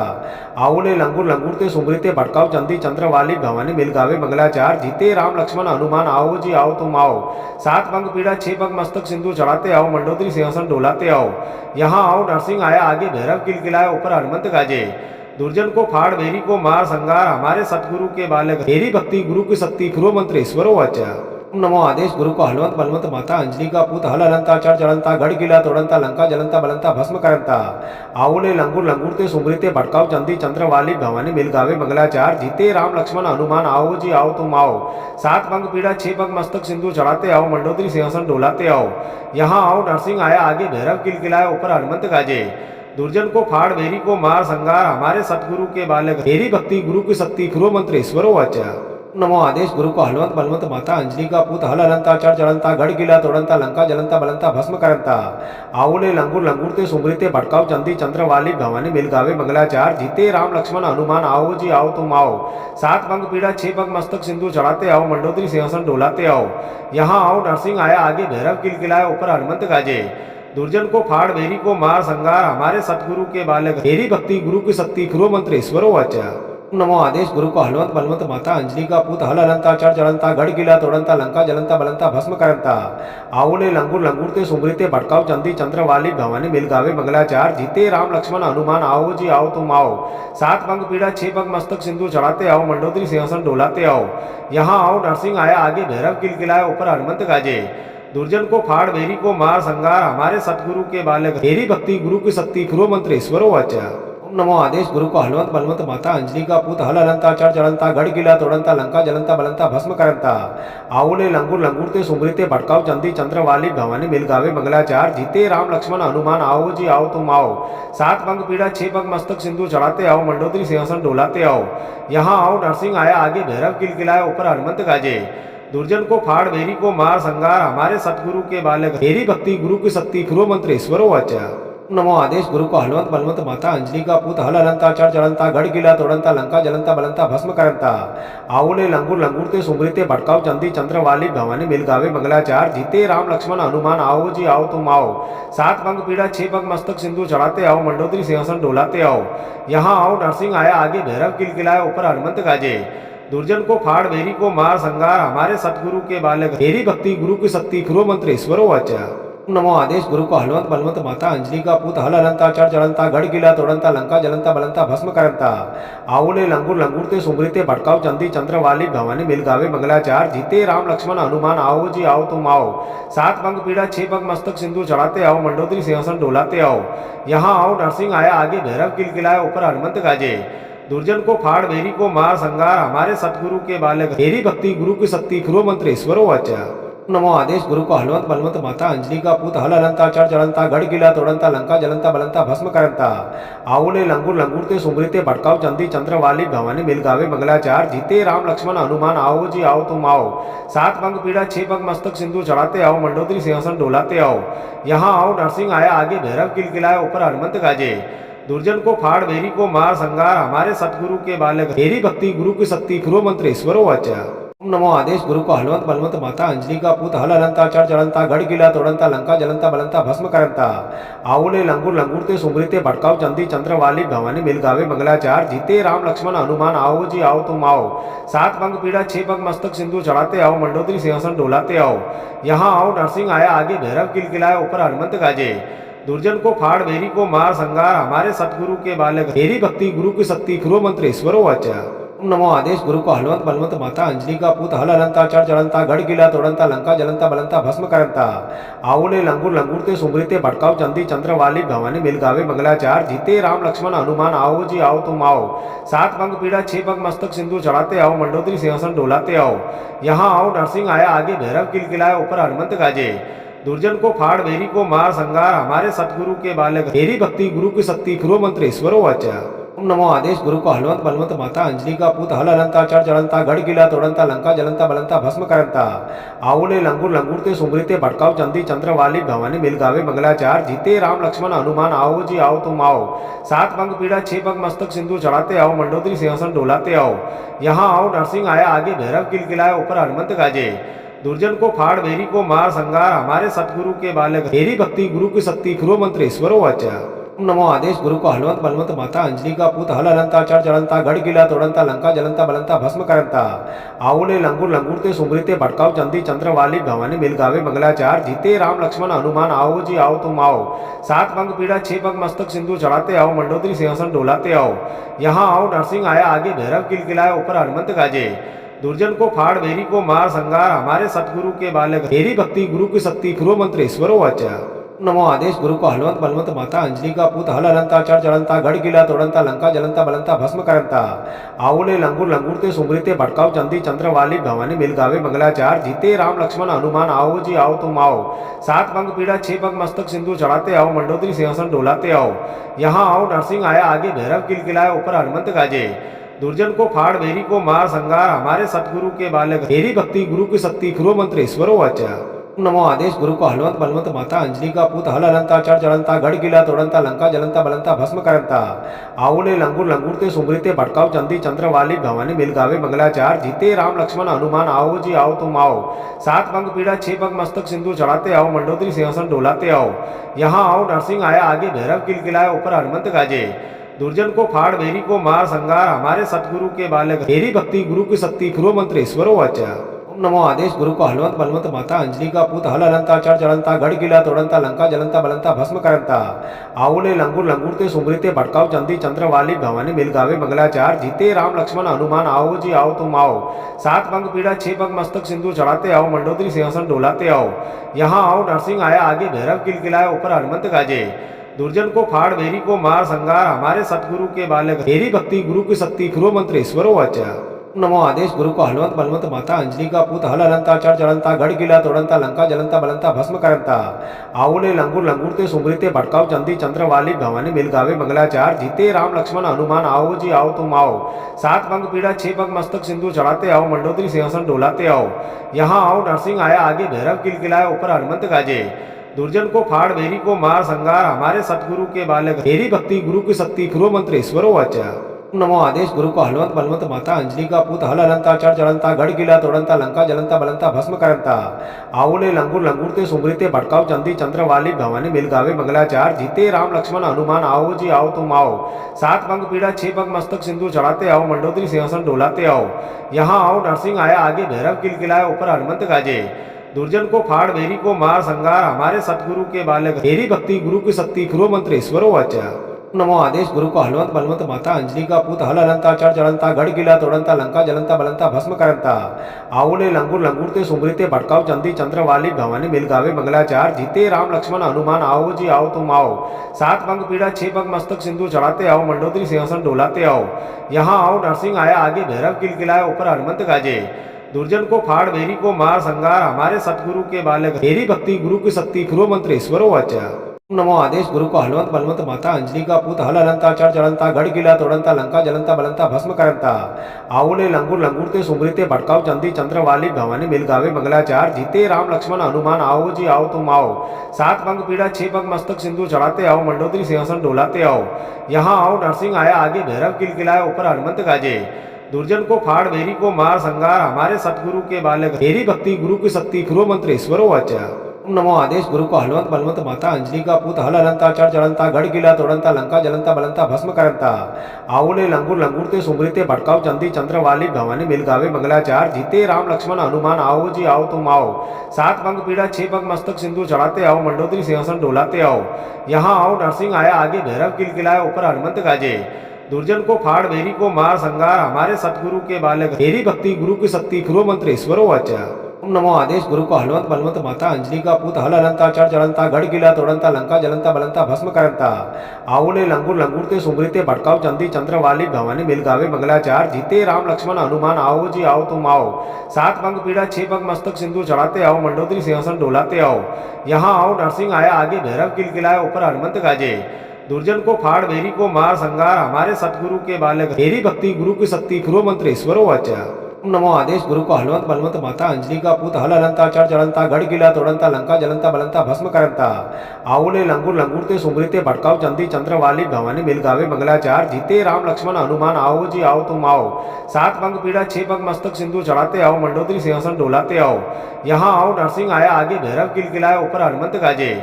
आवले लंगुर लंगुरते सुमृते भटकाव चंदी चंद्रवाली भवानी मिल गावे मंगलाचार जीते राम लक्ष्मण हनुमान आओ जी आओ तुम आओ। 7 पंख पीड़ा 6 पंख मस्तक सिंदूर चढ़ाते आओ मंडोदरी सिंहासन डोलाते आओ। यहाँ आओ नरसिंह आया आगे भैरव किलकिलाए ऊपर हनुमंत गाजे। दुर्जन को फाड़ भेरी को मार संगार हमारे सतगुरु के बालक तेरी भक्ति गुरु की शक्ति फिरो मंत्र ईश्वरो वाचा। ओम नमो आदेश गुरु को हलवंत बलवंत माता अंजलि का पूत हल हलंता चढ़ चढ़ंता गढ़ किला तोड़ंता लंका जलंता बलंता भस्म करंता आवले लंगुर लंगुरते सुमृते भटकाव चंदी चंद्रवाली भवानी मिल गावे मंगलाचार जीते राम लक्ष्मण हनुमान आओ जी आओ तुम आओ। 7 पंख पीड़ा 6 पंख मस्तक सिंदूर चढ़ाते आओ मंडोदरी सिंहासन डोलाते आओ। यहाँ आओ नरसिंह आया आगे भैरव किलकिलाए ऊपर हनुमंत गाजे। दुर्जन को फाड़ भेरी को मार संगार हमारे सतगुरु के बालक तेरी भक्ति गुरु की शक्ति फिरो मंत्र ईश्वरो वाचा। नमो आदेश गुरु को हलवंत बलवंत माता अंजलि का पूत हल हलंता चढ़ चढ़ंता गढ़ किला तोड़ंता लंका जलंता बलंता भस्म करंता आवले लंगुर लंगुरते सुमृते भटकाव चंदी चंद्रवाली भवानी मिल गावे मंगलाचार जीते राम लक्ष्मण हनुमान आओ जी आओ तुम आओ। 7 पंख पीड़ा 6 पंख मस्तक सिंदूर चढ़ाते आओ मंडोदरी सिंहासन डोलाते आओ। यहाँ आओ नरसिंह आया आगे भैरव किलकिलाए ऊपर हनुमंत गाजे। दुर्जन को फाड़ भेरी को मार संगार हमारे सतगुरु के बालक तेरी भक्ति गुरु की शक्ति फिरो मंत्र ईश्वरो वाचा। नमो आदेश गुरु को हलवंत बलवंत माता अंजलि का पूत हल हलंता चढ़ चढ़ंता गढ़ किला तोड़ंता लंका जलंता बलंता भस्म करंता आवले लंगुर लंगुरते सुमृते भटकाव चंदी चंद्रवाली भवानी मिल गावे मंगलाचार जीते राम लक्ष्मण हनुमान आओ जी आओ तुम आओ। 7 पंख पीड़ा 6 पंख मस्तक सिंदूर चढ़ाते आओ मंडोदरी सिंहासन डोलाते आओ। यहाँ आओ नरसिंह आया आगे भैरव किलकिलाए ऊपर हनुमंत गाजे। दुर्जन को फाड़ बेरी को मार संगार हमारे सतगुरु के बालक तेरी भक्ति गुरु की शक्ति खुरो मंत्र ईश्वरो वाचा। ओम नमो आदेश गुरु को हलवंत बलवंत माता अंजलि का पूत हल हलंता चढ़ चढ़ंता गढ़ गिला तोड़ंता लंका जलंता बलंता भस्म करंता आवले लंगुर लंगुरते सुमृते भटकाव चंदी चंद्र वाली भवानी मिल गावे मंगलाचार जीते राम लक्ष्मण हनुमान आओ जी आओ तुम आओ। 7 पंख पीड़ा 6 पंख मस्तक सिंधु चढ़ाते आओ मंडोदरी सिंहासन डोलाते आओ। यहाँ आओ नरसिंह आया आगे भैरव किलकिलाया ऊपर हनुमंत गाजे। दुर्जन को फाड़ बेरी को मार संगार हमारे सतगुरु के बालक तेरी भक्ति गुरु की शक्ति खुरो मंत्र ईश्वरो वाचा। ओम नमो आदेश गुरु को हलवंत बलवंत माता अंजलि का पूत हल हलंता चढ़ चढ़ंता गढ़ गिला तोड़ंता लंका जलंता बलंता भस्म करंता आवले लंगुर लंगुरते सुमृते भटकाव चंदी चंद्र वाली भवानी मिल गावे मंगलाचार जीते राम लक्ष्मण हनुमान आओ जी आओ तुम आओ। 7 पंख पीड़ा 6 पंख मस्तक सिंधु चढ़ाते आओ मंडोदरी सिंहासन डोलाते आओ। यहाँ आओ नरसिंह आया आगे भैरव किलकिलाया ऊपर हनुमंत गाजे। दुर्जन को फाड़ बेरी को मार संगार हमारे सतगुरु के बालक तेरी भक्ति गुरु की शक्ति खुरो मंत्र ईश्वरो वाचा। ओम नमो आदेश गुरु को हलवंत बलवंत माता अंजलि का पूत हल हलंता चढ़ चढ़ंता गढ़ गिला तोड़ंता लंका जलंता बलंता भस्म करंता आवले लंगुर लंगुरते सुमृते भटकाव चंदी चंद्र वाली भवानी मिल गावे मंगलाचार जीते राम लक्ष्मण हनुमान आओ जी आओ तुम आओ। 7 पंख पीड़ा 6 पंख मस्तक सिंधु चढ़ाते आओ मंडोदरी सिंहासन डोलाते आओ। यहाँ आओ नरसिंह आया आगे भैरव किलकिलाया ऊपर हनुमंत गाजे। दुर्जन को फाड़ बेरी को मार संगार हमारे सतगुरु के बालक तेरी भक्ति गुरु की शक्ति खुरो मंत्र ईश्वरो वाचा। ओम नमो आदेश गुरु को हलवंत बलवंत माता अंजलि का पूत हल हलंता चढ़ चढ़ंता गढ़ गिला तोड़ंता लंका जलंता बलंता भस्म करंता आवले लंगुर लंगुरते सुमृते भटकाव चंदी चंद्र वाली भवानी मिल गावे मंगलाचार जीते राम लक्ष्मण हनुमान आओ जी आओ तुम आओ। 7 पंख पीड़ा 6 पंख मस्तक सिंधु चढ़ाते आओ मंडोदरी सिंहासन डोलाते आओ। यहाँ आओ नरसिंह आया आगे भैरव किलकिलाया ऊपर हनुमंत गाजे। दुर्जन को फाड़ बेरी को मार संगार हमारे सतगुरु के बालक तेरी भक्ति गुरु की शक्ति खुरो मंत्र ईश्वरो वाचा। ओम नमो आदेश गुरु को हलवंत बलवंत माता अंजलि का पूत हल हलंता चढ़ चढ़ंता गढ़ गिला तोड़ंता लंका जलंता बलंता भस्म करंता आवले लंगुर लंगुरते सुमृते भटकाव चंदी चंद्र वाली भवानी मिल गावे मंगलाचार जीते राम लक्ष्मण हनुमान आओ जी आओ तुम आओ। 7 पंख पीड़ा 6 पंख मस्तक सिंधु चढ़ाते आओ मंडोदरी सिंहासन डोलाते आओ। यहाँ आओ नरसिंह आया आगे भैरव किलकिलाया ऊपर हनुमंत गाजे। दुर्जन को फाड़ बेरी को मार संगार हमारे सतगुरु के बालक तेरी भक्ति गुरु की शक्ति खुरो मंत्र ईश्वरो वाचा। ओम नमो आदेश गुरु को हलवंत बलवंत माता अंजलि का पूत हल हलंता चढ़ चढ़ंता गढ़ गिला तोड़ंता लंका जलंता बलंता भस्म करंता आवले लंगुर लंगुरते सुमृते भटकाव चंदी चंद्र वाली भवानी मिल गावे मंगलाचार जीते राम लक्ष्मण हनुमान आओ जी आओ तुम आओ। 7 पंख पीड़ा 6 पंख मस्तक सिंधु चढ़ाते आओ मंडोदरी सिंहासन डोलाते आओ। यहाँ आओ नरसिंह आया आगे भैरव किलकिलाया ऊपर हनुमंत गाजे। दुर्जन को फाड़ बेरी को मार संगार हमारे सतगुरु के बालक तेरी भक्ति गुरु की शक्ति खुरो मंत्र ईश्वरो वाचा। ओम नमो आदेश गुरु को हलवंत बलवंत माता अंजलि का पूत हल हलंता चढ़ चढ़ंता गढ़ गिला तोड़ंता लंका जलंता बलंता भस्म करंता आवले लंगुर लंगुरते सुमृते भटकाव चंदी चंद्र वाली भवानी मिल गावे मंगलाचार जीते राम लक्ष्मण हनुमान आओ जी आओ तुम आओ। 7 पंख पीड़ा 6 पंख मस्तक सिंधु चढ़ाते आओ मंडोदरी सिंहासन डोलाते आओ। यहाँ आओ नरसिंह आया आगे भैरव किलकिलाया ऊपर हनुमंत गाजे। दुर्जन को फाड़ बेरी को मार संगार हमारे सतगुरु के बालक तेरी भक्ति गुरु की शक्ति खुरो मंत्र ईश्वरो वाचा। ओम नमो आदेश गुरु को हलवंत बलवंत माता अंजलि का पूत हल हलंता चढ़ चढ़ंता गढ़ गिला तोड़ंता लंका जलंता बलंता भस्म करंता आवले लंगुर लंगुरते सुमृते भटकाव चंदी चंद्र वाली भवानी मिल गावे मंगलाचार जीते राम लक्ष्मण हनुमान आओ जी आओ तुम आओ। 7 पंख पीड़ा 6 पंख मस्तक सिंधु चढ़ाते आओ मंडोदरी सिंहासन डोलाते आओ। यहाँ आओ नरसिंह आया आगे भैरव किलकिलाया ऊपर हनुमंत गाजे। दुर्जन को फाड़ बेरी को मार संगार हमारे सतगुरु के बालक तेरी भक्ति गुरु की शक्ति खुरो मंत्र ईश्वरो वाचा। ओम नमो आदेश गुरु को हलवंत बलवंत माता अंजलि का पूत हल हलंता चढ़ चढ़ंता गढ़ गिला तोड़ंता लंका जलंता बलंता भस्म करंता आवले लंगुर लंगुरते सुमृते भटकाव चंदी चंद्र वाली भवानी मिल गावे मंगलाचार जीते राम लक्ष्मण हनुमान आओ जी आओ तुम आओ। 7 पंख पीड़ा 6 पंख मस्तक सिंधु चढ़ाते आओ मंडोदरी सिंहासन डोलाते आओ। यहाँ आओ नरसिंह आया आगे भैरव किलकिलाया ऊपर हनुमंत गाजे। दुर्जन को फाड़ बेरी को मार संगार हमारे सतगुरु के बालक तेरी भक्ति गुरु की शक्ति खुरो मंत्र ईश्वरो वाचा। ओम नमो आदेश गुरु को हलवंत बलवंत माता अंजलि का पूत हल हलंता चढ़ चढ़ंता गढ़ गिला तोड़ंता लंका जलंता बलंता भस्म करंता आवले लंगुर लंगुरते सुमृते भटकाव चंदी चंद्र वाली भवानी मिल गावे मंगलाचार जीते राम लक्ष्मण हनुमान आओ जी आओ तुम आओ। 7 पंख पीड़ा 6 पंख मस्तक सिंधु चढ़ाते आओ मंडोदरी सिंहासन डोलाते आओ। यहाँ आओ नरसिंह आया आगे भैरव किलकिलाया ऊपर हनुमंत गाजे। दुर्जन को फाड़ बेरी को मार संगार हमारे सतगुरु के बालक तेरी भक्ति गुरु की शक्ति खुरो मंत्र ईश्वरो वाचा। ओम नमो आदेश गुरु को हलवंत बलवंत माता अंजलि का पूत हल हलंता चढ़ चढ़ंता गढ़ किला तोड़ंता लंका जलंता बलंता भस्म करंता आवले लंगूर लंगूरते सुमृते भटकाव चंदी चंद्रवाली भवानी मिल गावे मंगलाचार जीते राम लक्ष्मण हनुमान आओ जी आओ तुम आओ। 7 पंख पीड़ा 6 पंख मस्तक सिंधु चढ़ाते आओ मंडोदरी सिंहासन डोलाते आओ। यहाँ आओ नरसिंह आया आगे भैरव किलकिलाए ऊपर हनुमंत गाजे। दुर्जन को फाड़ भेरी को मार संगार हमारे सतगुरु के बालक तेरी भक्ति गुरु की शक्ति फिरो मंत्र ईश्वरो वाचा। नमो आदेश गुरु को हलवंत बलवंत माता अंजलि का पूत हल हलंता चढ़ चढ़ंता गढ़ किला तोड़ंता लंका जलंता बलंता भस्म करंता आवले लंगूर लंगूरते सुमृते भटकाव चंदी चंद्रवाली भवानी मिल गावे मंगलाचार जीते राम लक्ष्मण हनुमान आओ जी आओ तुम आओ। 7 पंख पीड़ा 6 पंख मस्तक सिंधु चढ़ाते आओ मंडोदरी सिंहासन डोलाते आओ। यहाँ आओ नरसिंह आया आगे भैरव किलकिलाए ऊपर हनुमंत गाजे। दुर्जन को फाड़ भेरी को मार संगार हमारे सतगुरु के बालक तेरी भक्ति गुरु की शक्ति फिरो मंत्र ईश्वरो वाचा। नमो आदेश गुरु को हलवंत बलवंत माता अंजलि का पूत हल हलंता चढ़ चढ़ंता गढ़ किला तोड़ंता लंका जलंता बलंता भस्म करंता आवले लंगूर लंगूरते सुमृते भटकाव चंदी चंद्रवाली भवानी मिल गावे मंगलाचार जीते राम लक्ष्मण हनुमान आओ जी आओ तुम आओ। 7 पंख पीड़ा 6 पंख मस्तक सिंधु चढ़ाते आओ मंडोदरी सिंहासन डोलाते आओ। यहाँ आओ नरसिंह आया आगे भैरव किलकिलाए ऊपर हनुमंत गाजे। दुर्जन को फाड़ भेरी को मार संगार हमारे सतगुरु के बालक तेरी भक्ति गुरु की शक्ति फिरो मंत्र ईश्वरो वाचा। नमो आदेश गुरु को हलवंत बलवंत माता अंजलि का पूत हल हलंता चढ़ चढ़ंता गढ़ किला तोड़ंता लंका जलंता बलंता भस्म करंता आवले लंगूर लंगूरते सुमृते भटकाव चंदी चंद्रवाली भवानी मिल गावे मंगलाचार जीते राम लक्ष्मण हनुमान आओ जी आओ तुम आओ। 7 पंख पीड़ा 6 पंख मस्तक सिंधु चढ़ाते आओ मंडोदरी सिंहासन डोलाते आओ। यहाँ आओ नरसिंह आया आगे भैरव किलकिलाए ऊपर हनुमंत गाजे। दुर्जन को फाड़ भेरी को मार संगार हमारे सतगुरु के बालक तेरी भक्ति गुरु की शक्ति फिरो मंत्र ईश्वरो वाचा। नमो आदेश गुरु को हलवंत बलवंत माता अंजलि का पूत हल हलंता चढ़ चढ़ंता गढ़ किला तोड़ंता लंका जलंता बलंता भस्म करंता आवले लंगूर लंगूरते सुमृते भटकाव चंदी चंद्रवाली भवानी मिल गावे मंगलाचार जीते राम लक्ष्मण हनुमान आओ जी आओ तुम आओ। 7 पंख पीड़ा 6 पंख मस्तक सिंधु चढ़ाते आओ मंडोदरी सिंहासन डोलाते आओ। यहाँ आओ नरसिंह आया आगे भैरव किलकिलाए ऊपर हनुमंत गाजे। दुर्जन को फाड़ भेरी को मार संगार हमारे सतगुरु के बालक तेरी भक्ति गुरु की शक्ति फिरो मंत्र ईश्वरो वाचा। नमो आदेश गुरु को हलवंत बलवंत माता अंजलि का पूत हल हलंता चढ़ चढ़ंता गढ़ किला तोड़ंता लंका जलंता बलंता भस्म करंता आवले लंगूर लंगूरते सुमृते भटकाव चंदी चंद्रवाली भवानी मिल गावे मंगलाचार जीते राम लक्ष्मण हनुमान आओ जी आओ तुम आओ। 7 पंख पीड़ा 6 पंख मस्तक सिंधु चढ़ाते आओ मंडोदरी सिंहासन डोलाते आओ। यहाँ आओ नरसिंह आया आगे भैरव किलकिलाए ऊपर हनुमंत गाजे। दुर्जन को फाड़ भेरी को मार संगार हमारे सतगुरु के बालक तेरी भक्ति गुरु की शक्ति फिरो मंत्र ईश्वरो वाचा। ओम नमो आदेश गुरु को हलवंत बलवंत माता अंजलि का पूत हल हलंता चढ़ चढ़ंता गढ़ किला तोड़ंता लंका जलंता बलंता भस्म करंता आवले लंगूर लंगूरते सुमृते भटकाव चंदी चंद्रवाली भवानी मिल गावे मंगलाचार जीते राम लक्ष्मण हनुमान आओ जी आओ तुम आओ। 7 पंख पीड़ा 6 पंख मस्तक सिंधु चढ़ाते आओ मंडोदरी सिंहासन डोलाते आओ। यहाँ आओ नरसिंह आया आगे भैरव किलकिलाए ऊपर हनुमंत गाजे। दुर्जन को फाड़ भेरी को मार संगार हमारे सतगुरु के बालक तेरी भक्ति गुरु की शक्ति फिरो मंत्र ईश्वरो वाचा। नमो आदेश गुरु को हलवंत बलवंत माता अंजलि का पूत हल हलंता चढ़ चढ़ंता गढ़ किला तोड़ंता लंका जलंता बलंता भस्म करंता आवले लंगूर लंगूरते सुमृते भटकाव चंदी चंद्रवाली भवानी मिल गावे मंगलाचार जीते राम लक्ष्मण हनुमान आओ जी आओ तुम आओ। 7 पंख पीड़ा 6 पंख मस्तक सिंधु चढ़ाते आओ मंडोदरी सिंहासन डोलाते आओ। यहाँ आओ नरसिंह आया आगे भैरव किलकिलाए ऊपर हनुमंत गाजे।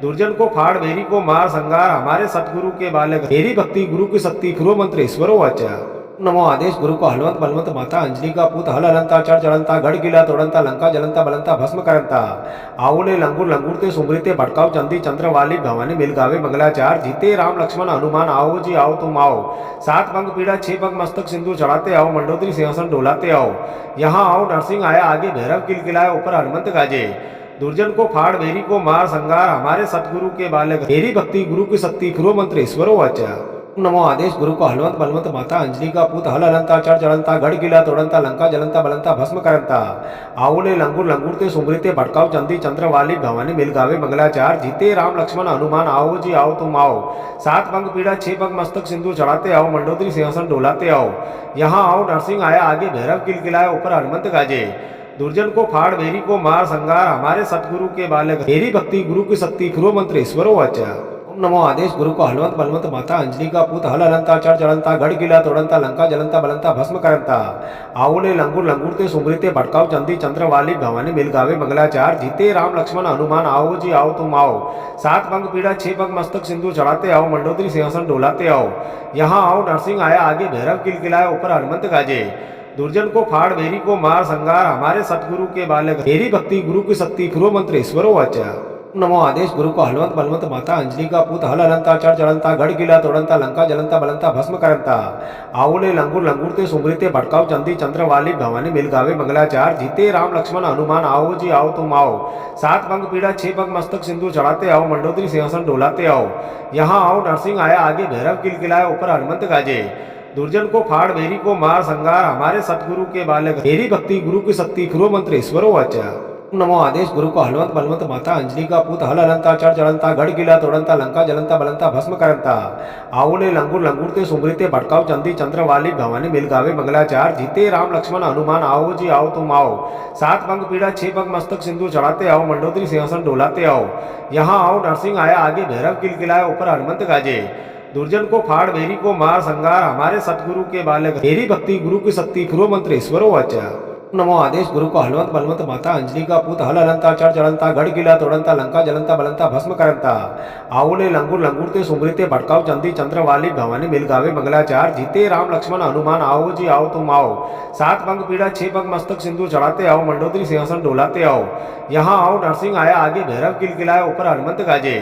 दुर्जन को फाड़ भेरी को मार संगार हमारे सतगुरु के बालक तेरी भक्ति गुरु की शक्ति फिरो मंत्र ईश्वरो वाचा। नमो आदेश गुरु को हलवंत बलवंत माता अंजलि का पूत हल हलंता चढ़ चढ़ंता गढ़ किला तोड़ंता लंका जलंता बलंता भस्म करंता आवले लंगूर लंगूरते सुमृते भटकाव चंदी चंद्रवाली भवानी मिल गावे मंगलाचार जीते राम लक्ष्मण हनुमान आओ जी आओ तुम आओ। 7 पंख पीड़ा 6 पंख मस्तक सिंधु चढ़ाते आओ मंडोदरी सिंहासन डोलाते आओ। यहाँ आओ नरसिंह आया आगे भैरव किलकिलाए ऊपर हनुमंत गाजे। दुर्जन को फाड़ भेरी को मार संगार हमारे सतगुरु के बालक तेरी भक्ति गुरु की शक्ति फिरो मंत्र ईश्वरो वाचा। नमो आदेश गुरु को हलवंत बलवंत माता अंजलि का पूत हल हलंता चढ़ चढ़ंता गढ़ किला तोड़ंता लंका जलंता बलंता भस्म करंता आवले लंगूर लंगूरते सुमृते भटकाव चंदी चंद्रवाली भवानी मिल गावे मंगलाचार जीते राम लक्ष्मण हनुमान आओ जी आओ तुम आओ। 7 पंख पीड़ा 6 पंख मस्तक सिंधु चढ़ाते आओ मंडोदरी सिंहासन डोलाते आओ। यहाँ आओ नरसिंह आया आगे भैरव किलकिलाए ऊपर हनुमंत गाजे। दुर्जन को फाड़ भेरी को मार संगार हमारे सतगुरु के बालक तेरी भक्ति गुरु की शक्ति फिरो मंत्र ईश्वरो वाचा। नमो आदेश गुरु को हलवंत बलवंत माता अंजलि का पूत हल हलंता चढ़ चढ़ंता गढ़ किला तोड़ंता लंका जलंता बलंता भस्म करंता आवले लंगूर लंगूरते सुमृते भटकाव चंदी चंद्रवाली भवानी मिल गावे मंगलाचार जीते राम लक्ष्मण हनुमान आओ जी आओ तुम आओ। 7 पंख पीड़ा 6 पंख मस्तक सिंधु चढ़ाते आओ मंडोदरी सिंहासन डोलाते आओ। यहाँ आओ नरसिंह आया आगे भैरव किलकिलाए ऊपर हनुमंत गाजे। दुर्जन को फाड़ बेरी को मार संगार हमारे सतगुरु के बालक तेरी भक्ति गुरु की शक्ति फिरो मंत्र ईश्वरो वाचा। नमो आदेश गुरु को हलवंत बलवंत माता अंजलि का पूत हल हलंता चढ़ चढ़ंता गढ़ गिला तोड़ंता लंका जलंता बलंता भस्म करंता आवले लंगुर लंगुरते सुमृते भटकाव चंदी चंद्रवाली भवानी मिलगावे मंगलाचार जीते राम लक्ष्मण हनुमान आओ जी आओ तुम आओ। 7 पंख पीड़ा 6 पंख मस्तक सिंधु चढ़ाते आओ मंडोदरी सिंहासन डोलाते आओ। यहाँ आओ नरसिंह आया आगे भैरव किलकिलाया ऊपर हनुमंत गाजे। दुर्जन को फाड़ बेरी को मार संगार हमारे सतगुरु के बालक तेरी भक्ति गुरु की शक्ति फिरो मंत्र ईश्वरो वाचा। नमो आदेश गुरु को हलवंत बलवंत माता अंजलि का पूत हल हलंता चढ़ चढ़ंता गढ़ गिला तोड़ंता लंका जलंता बलंता भस्म करंता आवले लंगुर लंगुरते सुमृते भटकाव चंदी चंद्रवाली भवानी मिलगावे मंगलाचार जीते राम लक्ष्मण हनुमान आओ जी आओ तुम आओ। 7 पंख पीड़ा 6 पंख मस्तक सिंधु चढ़ाते आओ मंडोदरी सिंहासन डोलाते आओ। यहाँ आओ नरसिंह आया आगे भैरव किलकिलाया ऊपर हनुमंत गाजे। दुर्जन को फाड़ बेरी को मार संगार हमारे सतगुरु के बालक तेरी भक्ति गुरु की शक्ति फिरो मंत्र ईश्वरो वाचा। नमो आदेश गुरु को हलवंत बलवंत माता अंजलि का पूत हल हलंता चढ़ चढ़ंता गढ़ गिला तोड़ंता लंका जलंता बलंता भस्म करंता आवले लंगुर लंगुरते सुमृते भटकाव चंदी चंद्रवाली भवानी मिलगावे मंगलाचार जीते राम लक्ष्मण हनुमान आओ जी आओ तुम आओ। 7 पंख पीड़ा 6 पंख मस्तक सिंधु चढ़ाते आओ मंडोदरी सिंहासन डोलाते आओ। यहाँ आओ नरसिंह आया आगे भैरव किलकिलाया ऊपर हनुमंत गाजे।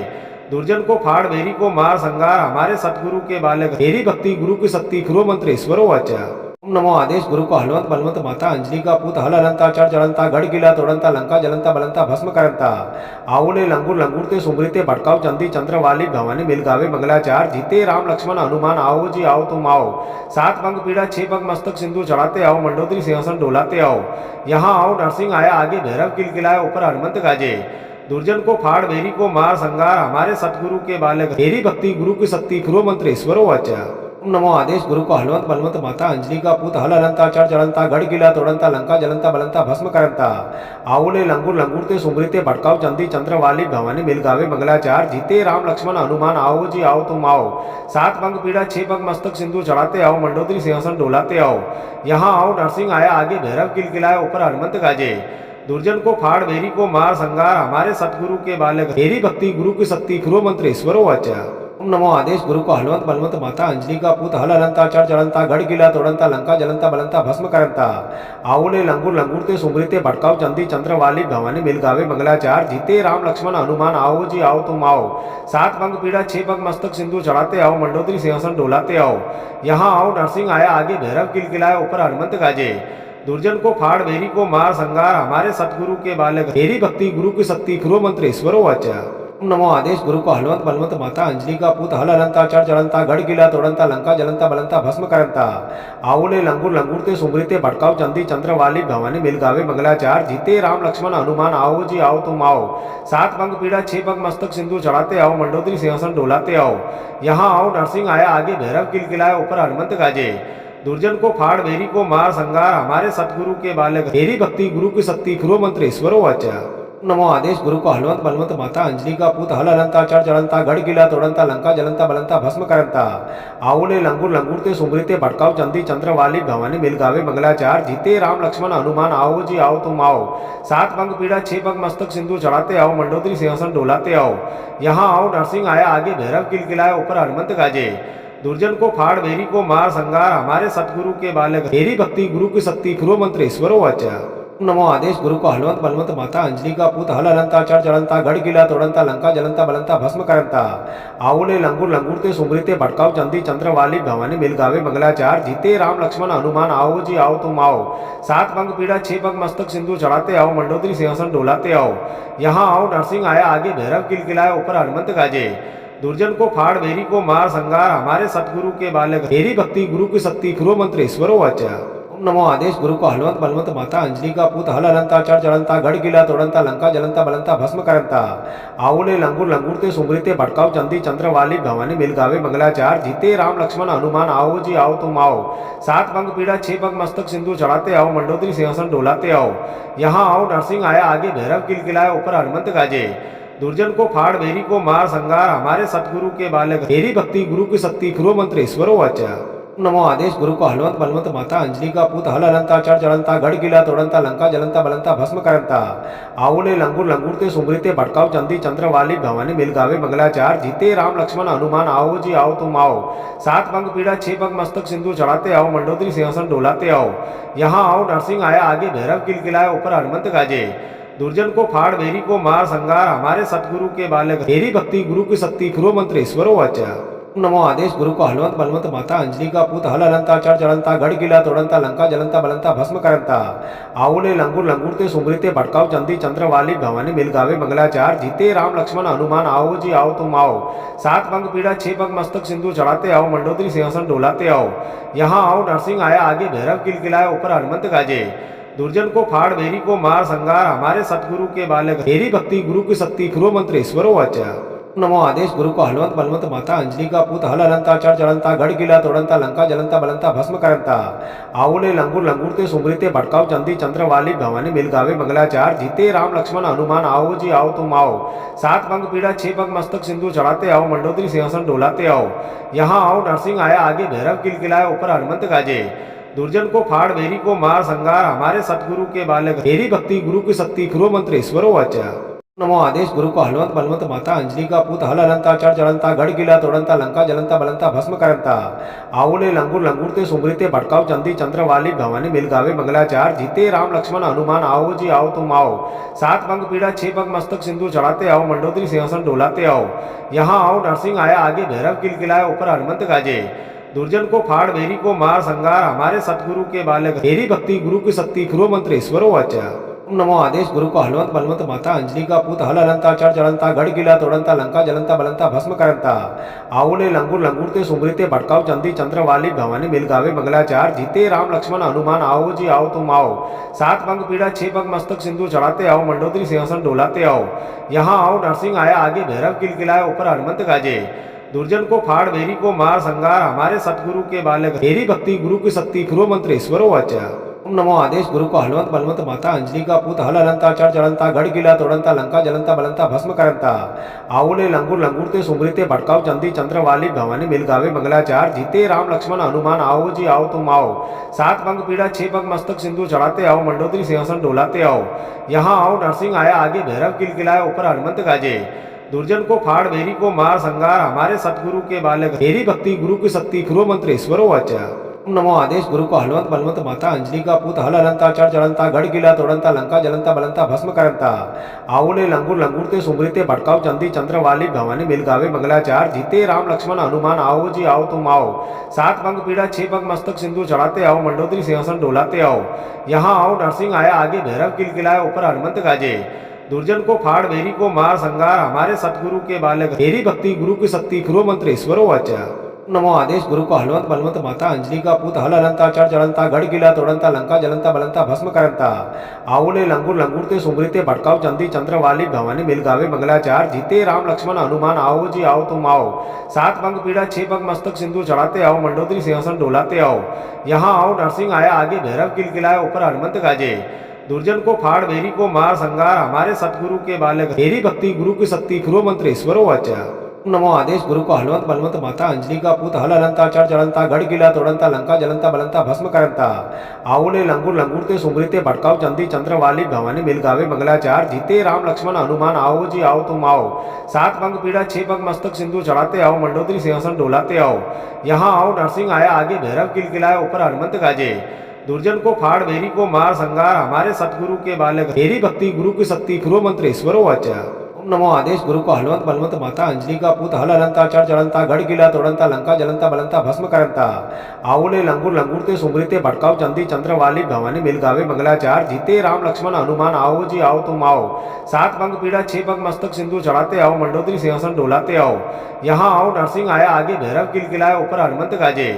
दुर्जन को फाड़ बेरी को मार संगार हमारे सतगुरु के बालक तेरी भक्ति गुरु की शक्ति फिरो मंत्र ईश्वरो वाचा। नमो आदेश गुरु को हलवंत बलवंत माता अंजलि का पूत हल हलंता चढ़ चढ़ंता गढ़ गिला तोड़ंता लंका जलंता बलंता भस्म करंता आवले लंगुर लंगुरते सुमृते भटकाव चंदी चंद्रवाली भवानी मिलगावे मंगलाचार जीते राम लक्ष्मण हनुमान आओ जी आओ तुम आओ। 7 पंख पीड़ा 6 पंख मस्तक सिंधु चढ़ाते आओ मंडोदरी सिंहासन डोलाते आओ। यहाँ आओ नरसिंह आया आगे भैरव किलकिलाया ऊपर हनुमंत गाजे। दुर्जन को फाड़ बेरी को मार संगार हमारे सतगुरु के बालक तेरी भक्ति गुरु की शक्ति फिरो मंत्र ईश्वरो वाचा। नमो आदेश गुरु को हलवंत बलवंत माता अंजलि का पूत हल हलंता चढ़ चढ़ंता गढ़ गिला तोड़ंता लंका जलंता बलंता भस्म करंता आवले लंगुर लंगुरते सुमृते भटकाव चंदी चंद्रवाली भवानी मिलगावे मंगलाचार जीते राम लक्ष्मण हनुमान आओ जी आओ तुम आओ। 7 पंख पीड़ा 6 पंख मस्तक सिंधु चढ़ाते आओ मंडोदरी सिंहासन डोलाते आओ। यहाँ आओ नरसिंह आया आगे भैरव किलकिलाया ऊपर हनुमंत गाजे। दुर्जन को फाड़ बेरी को मार संगार हमारे सतगुरु के बालक तेरी भक्ति गुरु की शक्ति फिरो मंत्र ईश्वरो वाचा। नमो आदेश गुरु को हलवंत बलवंत माता अंजलि का पूत हल हलंता चढ़ चढ़ंता गढ़ गिला तोड़ंता लंका जलंता बलंता भस्म करंता आवले लंगुर लंगुरते सुमृते भटकाव चंदी चंद्रवाली भवानी मिलगावे मंगलाचार जीते राम लक्ष्मण हनुमान आओ जी आओ तुम आओ। 7 पंख पीड़ा 6 पंख मस्तक सिंधु चढ़ाते आओ मंडोदरी सिंहासन डोलाते आओ। यहाँ आओ नरसिंह आया आगे भैरव किलकिलाया ऊपर हनुमंत गाजे। दुर्जन को फाड़ बेरी को मार संगार हमारे सतगुरु के बालक तेरी भक्ति गुरु की शक्ति फिरो मंत्र ईश्वरो वाचा। नमो आदेश गुरु को हलवंत बलवंत माता अंजलि का पूत हल हलंता चढ़ चढ़ंता गढ़ गिला तोड़ंता लंका जलंता बलंता भस्म करंता आवले लंगुर लंगुरते सुमृते भटकाव चंदी चंद्रवाली भवानी मिलगावे मंगलाचार जीते राम लक्ष्मण हनुमान आओ जी आओ तुम आओ। 7 पंख पीड़ा 6 पंख मस्तक सिंधु चढ़ाते आओ मंडोदरी सिंहासन डोलाते आओ। यहाँ आओ नरसिंह आया आगे भैरव किलकिलाया ऊपर हनुमंत गाजे। दुर्जन को फाड़ बेरी को मार संगार हमारे सतगुरु के बालक तेरी भक्ति गुरु की शक्ति फिरो मंत्र ईश्वरो वाचा। नमो आदेश गुरु को हलवंत बलवंत माता अंजलि का पूत हल हलंता चढ़ चढ़ंता गढ़ गिला तोड़ंता लंका जलंता बलंता भस्म करंता आवले लंगुर लंगुरते सुमृते भटकाव चंदी चंद्रवाली भवानी मिलगावे मंगलाचार जीते राम लक्ष्मण हनुमान आओ जी आओ तुम आओ। 7 पंख पीड़ा 6 पंख मस्तक सिंधु चढ़ाते आओ मंडोदरी सिंहासन डोलाते आओ। यहाँ आओ नरसिंह आया आगे भैरव किलकिलाया ऊपर हनुमंत गाजे। दुर्जन को फाड़ बेरी को मार संगार हमारे सतगुरु के बालक तेरी भक्ति गुरु की शक्ति फिरो मंत्र ईश्वरो वाचा। नमो आदेश गुरु को हलवंत बलवंत माता अंजलि का पूत हल हलंता चढ़ चढ़ंता गढ़ गिला तोड़ंता लंका जलंता बलंता भस्म करंता आवले लंगुर लंगुरते सुमृते भटकाव चंदी चंद्रवाली भवानी मिलगावे मंगलाचार जीते राम लक्ष्मण हनुमान आओ जी आओ तुम आओ। 7 पंख पीड़ा 6 पंख मस्तक सिंधु चढ़ाते आओ मंडोदरी सिंहासन डोलाते आओ। यहाँ आओ नरसिंह आया आगे भैरव किलकिलाया ऊपर हनुमंत गाजे। दुर्जन को फाड़ बेरी को मार संगार हमारे सतगुरु के बालक तेरी भक्ति गुरु की शक्ति फिरो मंत्र ईश्वरो वाचा। नमो आदेश गुरु को हलवंत बलवंत माता अंजलि का पूत हल हलंता चढ़ चढ़ंता गढ़ गिला तोड़ंता लंका जलंता बलंता भस्म करंता आवले लंगुर लंगुरते सुमृते भटकाव चंदी चंद्रवाली भवानी मिलगावे मंगलाचार जीते राम लक्ष्मण हनुमान आओ जी आओ तुम आओ। 7 पंख पीड़ा 6 पंख मस्तक सिंधु चढ़ाते आओ मंडोदरी सिंहासन डोलाते आओ। यहाँ आओ नरसिंह आया आगे भैरव किलकिलाया ऊपर हनुमंत गाजे। दुर्जन को फाड़ बेरी को मार संगार हमारे सतगुरु के बालक तेरी भक्ति गुरु की शक्ति फिरो मंत्र ईश्वरो वाचा। नमो आदेश गुरु को हलवंत बलवंत माता अंजलि का पूत हल हलंता चढ़ चढ़ंता गढ़ किला तोड़ंता लंका जलंता बलंता भस्म करंता आवले लंगूर लंगूरते सुमृते भटकाव चंदी चंद्र वाली भवानी मिल गावे मंगलाचार जीते राम लक्ष्मण हनुमान आओ जी आओ तुम आओ। 7 पंख पीड़ा 6 पंख मस्तक सिंधु चढ़ाते आओ मंडोदरी सिंहासन डोलाते आओ। यहाँ आओ नरसिंह आया आगे भैरव किलकिलाए ऊपर हनुमंत गाजे। दुर्जन को फाड़ वेरी को मार संगार हमारे सतगुरु के बालक तेरी भक्ति गुरु की शक्ति फिरो मंत्र ईश्वरो वाचा। नमो आदेश गुरु को हलवंत बलवंत माता अंजलि का पूत हल हलंता चढ़ चढ़ंता गढ़ किला तोड़ंता लंका जलंता बलंता भस्म करंता आवले लंगूर लंगूरते सुमृते भटकाव चंदी चंद्र वाली भवानी मिल गावे मंगलाचार जीते राम लक्ष्मण हनुमान आओ जी आओ तुम आओ। 7 पंख पीड़ा 6 पंख मस्तक सिंधु चढ़ाते आओ मंडोदरी सिंहासन डोलाते आओ। यहाँ आओ नरसिंह आया आगे भैरव किलकिलाए ऊपर हनुमंत गाजे। दुर्जन को फाड़ वेरी को मार संगार हमारे सतगुरु के बालक तेरी भक्ति गुरु की शक्ति फिरो मंत्र ईश्वरो वाचा। नमो आदेश गुरु को हलवंत बलवंत माता अंजलि का पूत हल हलंता चढ़ चढ़ंता गढ़ किला तोड़ंता लंका जलंता बलंता भस्म करंता आवले लंगूर लंगूरते सुमृते भटकाव चंदी चंद्र वाली भवानी मिल गावे मंगलाचार जीते राम लक्ष्मण हनुमान आओ जी आओ तुम आओ। 7 पंख पीड़ा 6 पंख मस्तक सिंधु चढ़ाते आओ मंडोदरी सिंहासन डोलाते आओ। यहाँ आओ नरसिंह आया आगे भैरव किलकिलाए ऊपर हनुमंत गाजे। दुर्जन को फाड़ वेरी को मार संगार हमारे सतगुरु के बालक तेरी भक्ति गुरु की शक्ति फिरो मंत्र ईश्वरो वाचा। नमो आदेश गुरु को हलवंत बलवंत माता अंजलि का पूत हल हलंता चढ़ चढ़ंता गढ़ किला तोड़ंता लंका जलंता बलंता भस्म करंता आवले लंगूर लंगूरते सुमृते भटकाव चंदी चंद्र वाली भवानी मिल गावे मंगलाचार जीते राम लक्ष्मण हनुमान आओ जी आओ तुम आओ। 7 पंख पीड़ा 6 पंख मस्तक सिंधु चढ़ाते आओ मंडोदरी सिंहासन डोलाते आओ। यहाँ आओ नरसिंह आया आगे भैरव किलकिलाए ऊपर हनुमंत गाजे। दुर्जन को फाड़ वेरी को मार संगार हमारे सतगुरु के बालक तेरी भक्ति गुरु की शक्ति फिरो मंत्र ईश्वरो वाचा। नमो आदेश गुरु को हलवंत बलवंत माता अंजलि का पूत हल हलंता चढ़ चढ़ंता गढ़ किला तोड़ंता लंका जलंता बलंता भस्म करंता आवले लंगूर लंगूरते सुमृते भटकाव चंदी चंद्र वाली भवानी मिल गावे मंगलाचार जीते राम लक्ष्मण हनुमान आओ जी आओ तुम आओ। 7 पंख पीड़ा 6 पंख मस्तक सिंधु चढ़ाते आओ मंडोदरी सिंहासन डोलाते आओ। यहाँ आओ नरसिंह आया आगे भैरव किलकिलाए ऊपर हनुमंत गाजे। दुर्जन को फाड़ वेरी को मार संगार हमारे सतगुरु के बालक तेरी भक्ति गुरु की शक्ति फिरो मंत्र ईश्वरो वाचा। नमो आदेश गुरु को हलवंत बलवंत माता अंजलि का पूत हल हलंता चढ़ चढ़ंता गढ़ किला तोड़ंता लंका जलंता बलंता भस्म करंता आवले लंगूर लंगूरते सुमृते भटकाव चंदी चंद्र वाली भवानी मिल गावे मंगलाचार जीते राम लक्ष्मण हनुमान आओ जी आओ तुम आओ। 7 पंख पीड़ा 6 पंख मस्तक सिंधु चढ़ाते आओ मंडोदरी सिंहासन डोलाते आओ। यहाँ आओ नरसिंह आया आगे भैरव किलकिलाए ऊपर हनुमंत गाजे। दुर्जन को फाड़ वेरी को मार संगार हमारे सतगुरु के बालक तेरी भक्ति गुरु की शक्ति फिरो मंत्र ईश्वरो वाचा। नमो आदेश गुरु को हलवंत बलवंत माता अंजलि का पूत हल हलंता चढ़ चढ़ंता गढ़ किला तोड़ंता लंका जलंता बलंता भस्म करंता आवले लंगूर लंगूरते सुमृते भटकाव चंदी चंद्र वाली भवानी मिल गावे मंगलाचार जीते राम लक्ष्मण हनुमान आओ जी आओ तुम आओ। 7 पंख पीड़ा 6 पंख मस्तक सिंधु चढ़ाते आओ मंडोदरी सिंहासन डोलाते आओ। यहाँ आओ नरसिंह आया आगे भैरव किलकिलाए ऊपर हनुमंत गाजे। दुर्जन को फाड़ वेरी को मार संगार हमारे सतगुरु के बालक तेरी भक्ति गुरु की शक्ति फिरो मंत्र ईश्वरो वाचा। नमो आदेश गुरु को हलवंत बलवंत माता अंजलि का पूत हल हलंता चढ़ चढ़ंता गढ़ किला तोड़ंता लंका जलंता बलंता भस्म करंता आवले लंगूर लंगूरते सुमृते भटकाव चंदी चंद्र वाली भवानी मिल गावे मंगलाचार जीते राम लक्ष्मण हनुमान आओ जी आओ तुम आओ। 7 पंख पीड़ा 6 पंख मस्तक सिंधु चढ़ाते आओ मंडोदरी सिंहासन डोलाते आओ। यहाँ आओ नरसिंह आया आगे भैरव किलकिलाए ऊपर हनुमंत गाजे। दुर्जन को फाड़ वेरी को मार संगार हमारे सतगुरु के बालक तेरी भक्ति गुरु की शक्ति फिरो मंत्र ईश्वरो वाचा। नमो आदेश गुरु को हलवंत बलवंत माता अंजलि का पूत हल हलंता चढ़ चढ़ंता गढ़ किला तोड़ंता लंका जलंता बलंता भस्म करंता आवले लंगूर लंगूरते सुमृते भटकाव चंदी चंद्र वाली भवानी मिल गावे मंगलाचार जीते राम लक्ष्मण हनुमान आओ जी आओ तुम आओ। 7 पंख पीड़ा 6 पंख मस्तक सिंधु चढ़ाते आओ मंडोदरी सिंहासन डोलाते आओ। यहाँ आओ नरसिंह आया आगे भैरव किलकिलाए ऊपर हनुमंत गाजे। दुर्जन को फाड़ वेरी को मार संगार हमारे सतगुरु के बालक तेरी भक्ति गुरु की शक्ति फिरो मंत्र ईश्वरो वाचा। नमो आदेश गुरु को हलवंत बलवंत माता अंजलि का पूत हल हलंता चढ़ चढ़ंता गढ़ किला तोड़ंता लंका जलंता बलंता भस्म करंता आवले लंगूर लंगूरते सुमृते भटकाव चंदी चंद्र वाली भवानी मिल गावे मंगलाचार जीते राम लक्ष्मण हनुमान आओ जी आओ तुम आओ। 7 पंख पीड़ा 6 पंख मस्तक सिंधु चढ़ाते आओ मंडोदरी सिंहासन डोलाते आओ। यहाँ आओ नरसिंह आया आगे भैरव किलकिलाए ऊपर हनुमंत गाजे।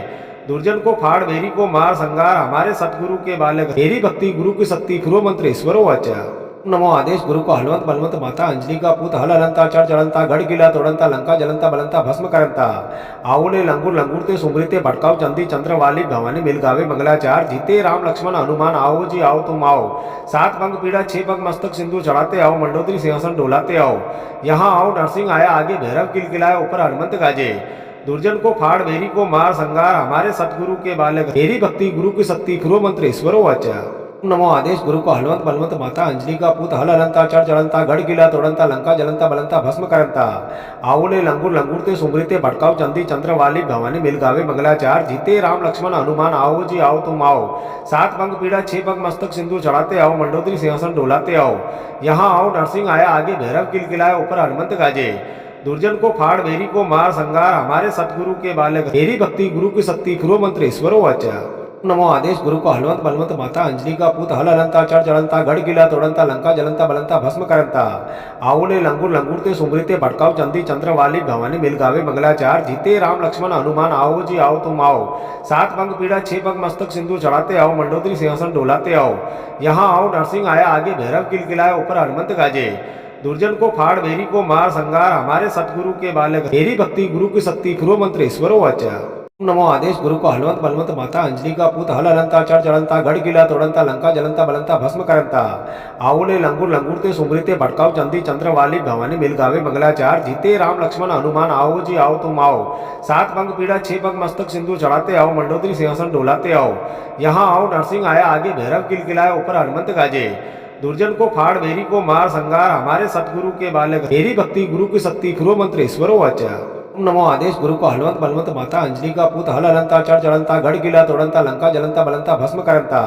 दुर्जन को फाड़ वेरी को मार संगार हमारे सतगुरु के बालक तेरी भक्ति गुरु की शक्ति फिरो मंत्र ईश्वरो वाचा। नमो आदेश गुरु को हलवंत बलवंत माता अंजलि का पूत हल हलंता चढ़ चढ़ंता गढ़ किला तोड़ंता लंका जलंता बलंता भस्म करंता आवले लंगूर लंगूरते सुमृते भटकाव चंदी चंद्र वाली भवानी मिल गावे मंगलाचार जीते राम लक्ष्मण हनुमान आओ जी आओ तुम आओ। 7 पंख पीड़ा 6 पंख मस्तक सिंधु चढ़ाते आओ मंडोदरी सिंहासन डोलाते आओ। यहाँ आओ नरसिंह आया आगे भैरव किलकिलाए ऊपर हनुमंत गाजे। दुर्जन को फाड़ बेरी को मार संगार हमारे सतगुरु के बालक तेरी भक्ति गुरु की शक्ति फिरो मंत्र ईश्वरो वाचा। ओम नमो आदेश गुरु को हलवंत बलवंत माता अंजलि का पूत हल हलंता चढ़ चढ़ंता गढ़ गिला तोड़ंता लंका जलंता बलंता भस्म करंता आवले लंगुर लंगुरते सुमृते भटकाव चंदी चंद्रवाली भवानी मिलगावे मंगलाचार जीते राम लक्ष्मण हनुमान आओ जी आओ तुम आओ। 7 पंख पीड़ा 6 पंख मस्तक सिंधु चढ़ाते आओ मंडोदरी सिंहासन डोलाते आओ। यहाँ आओ नरसिंह आया आगे भैरव किलकिलाए ऊपर हनुमंत गाजे। दुर्जन को फाड़ बेरी को मार संगार हमारे सतगुरु के बालक तेरी भक्ति गुरु की शक्ति फिरो मंत्र ईश्वरो वाचा। नमो आदेश गुरु को हलवंत बलवंत माता अंजलि का पूत हल हलंता चढ़ चढ़ंता गढ़ गिला तोड़ंता लंका जलंता बलंता भस्म करंता आवले लंगुर लंगुरते सुमृते भटकाव चंदी चंद्रवाली भवानी मिलगावे मंगलाचार जीते राम लक्ष्मण हनुमान आओ जी आओ तुम आओ। 7 पंख पीड़ा 6 पंख मस्तक सिंधु चढ़ाते आओ मंडोदरी सिंहासन डोलाते आओ। यहाँ आओ नरसिंह आया आगे भैरव किलकिलाए ऊपर हनुमंत गाजे। दुर्जन को फाड़ बेरी को मार संगार हमारे सतगुरु के बालक तेरी भक्ति गुरु की शक्ति फिरो मंत्र ईश्वरो वाचा। नमो आदेश गुरु को हलवंत बलवंत माता अंजलि का पूत हल हलंता चढ़ चढ़ंता गढ़ गिला तोड़ंता लंका जलंता बलंता भस्म करंता आवले लंगुर लंगुरते सुमृते भटकाव चंदी चंद्रवाली भवानी मिलगावे मंगलाचार जीते राम लक्ष्मण हनुमान आओ जी आओ तुम आओ। 7 पंख पीड़ा 6 पंख मस्तक सिंधु चढ़ाते आओ मंडोदरी सिंहासन डोलाते आओ। यहाँ आओ नरसिंह आया आगे भैरव किलकिलाए ऊपर हनुमंत गाजे। दुर्जन को फाड़ बेरी को मार संगार हमारे सतगुरु के बालक तेरी भक्ति गुरु की शक्ति फिरो मंत्र ईश्वरो वाचा। नमो आदेश गुरु को हलवंत बलवंत माता अंजलि का पूत हल हलंता चढ़ चढ़ंता गढ़ गिला तोड़ंता लंका जलंता बलंता भस्म करंता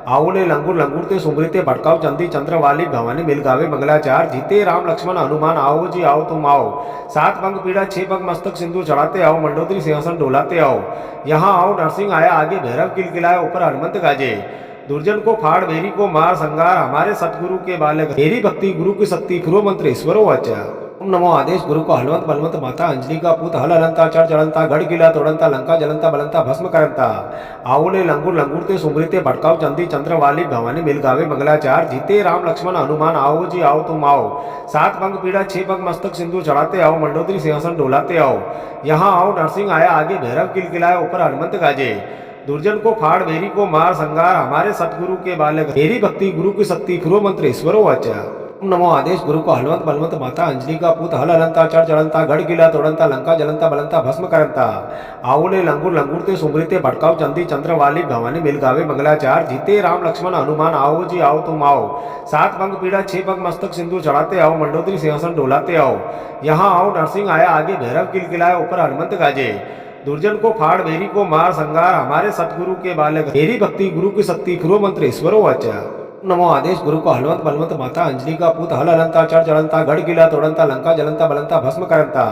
आवले लंगुर लंगुरते सुमृते भटकाव चंदी चंद्रवाली भवानी मिलगावे मंगलाचार जीते राम लक्ष्मण हनुमान आओ जी आओ तुम आओ। 7 पंख पीड़ा 6 पंख मस्तक सिंधु चढ़ाते आओ मंडोदरी सिंहासन डोलाते आओ। यहाँ आओ नरसिंह आया आगे भैरव किलकिलाए ऊपर हनुमंत गाजे। दुर्जन को फाड़ बेरी को मार संगार हमारे सतगुरु के बालक तेरी भक्ति गुरु की शक्ति फिरो मंत्र ईश्वरो वाचा। ओम नमो आदेश गुरु को हलवंत बलवंत माता अंजलि का पूत हल हलंता चढ़ चढ़ंता गढ़ गिला तोड़ंता लंका जलंता बलंता भस्म करंता आवले लंगुर लंगुरते सुमृते भटकाव चंदी चंद्रवाली भवानी मिलगावे मंगलाचार जीते राम लक्ष्मण हनुमान आओ जी आओ तुम आओ। 7 पंख पीड़ा 6 पंख मस्तक सिंधु चढ़ाते आओ मंडोदरी सिंहासन डोलाते आओ। यहाँ आओ नरसिंह आया आगे भैरव किलकिलाए ऊपर हनुमंत गाजे। दुर्जन को फाड़ बेरी को मार संगार हमारे सतगुरु के बालक तेरी भक्ति गुरु की शक्ति फिरो मंत्र ईश्वरो वाचा। ओम नमो आदेश गुरु को हलवंत बलवंत माता अंजलि का पूत हल हलंता चढ़ चढ़ंता गढ़ गिला तोड़ंता लंका जलंता बलंता भस्म करंता आवले लंगुर लंगुरते सुमृते भटकाव चंदी चंद्रवाली भवानी मिलगावे मंगलाचार जीते राम लक्ष्मण हनुमान आओ जी आओ तुम आओ। 7 पंख पीड़ा 6 पंख मस्तक सिंधु चढ़ाते आओ मंडोदरी सिंहासन डोलाते आओ। यहाँ आओ नरसिंह आया आगे भैरव किलकिलाए ऊपर हनुमंत गाजे। दुर्जन को फाड़ बेरी को मार संगार हमारे सतगुरु के बालक तेरी भक्ति गुरु की शक्ति फिरो मंत्र ईश्वरो वाचा। नमो आदेश गुरु को हलवंत बलवंत माता अंजलि का पूत हल हलंता चढ़ चढ़ंता गढ़ गिला तोड़ंता लंका जलंता बलंता भस्म करंता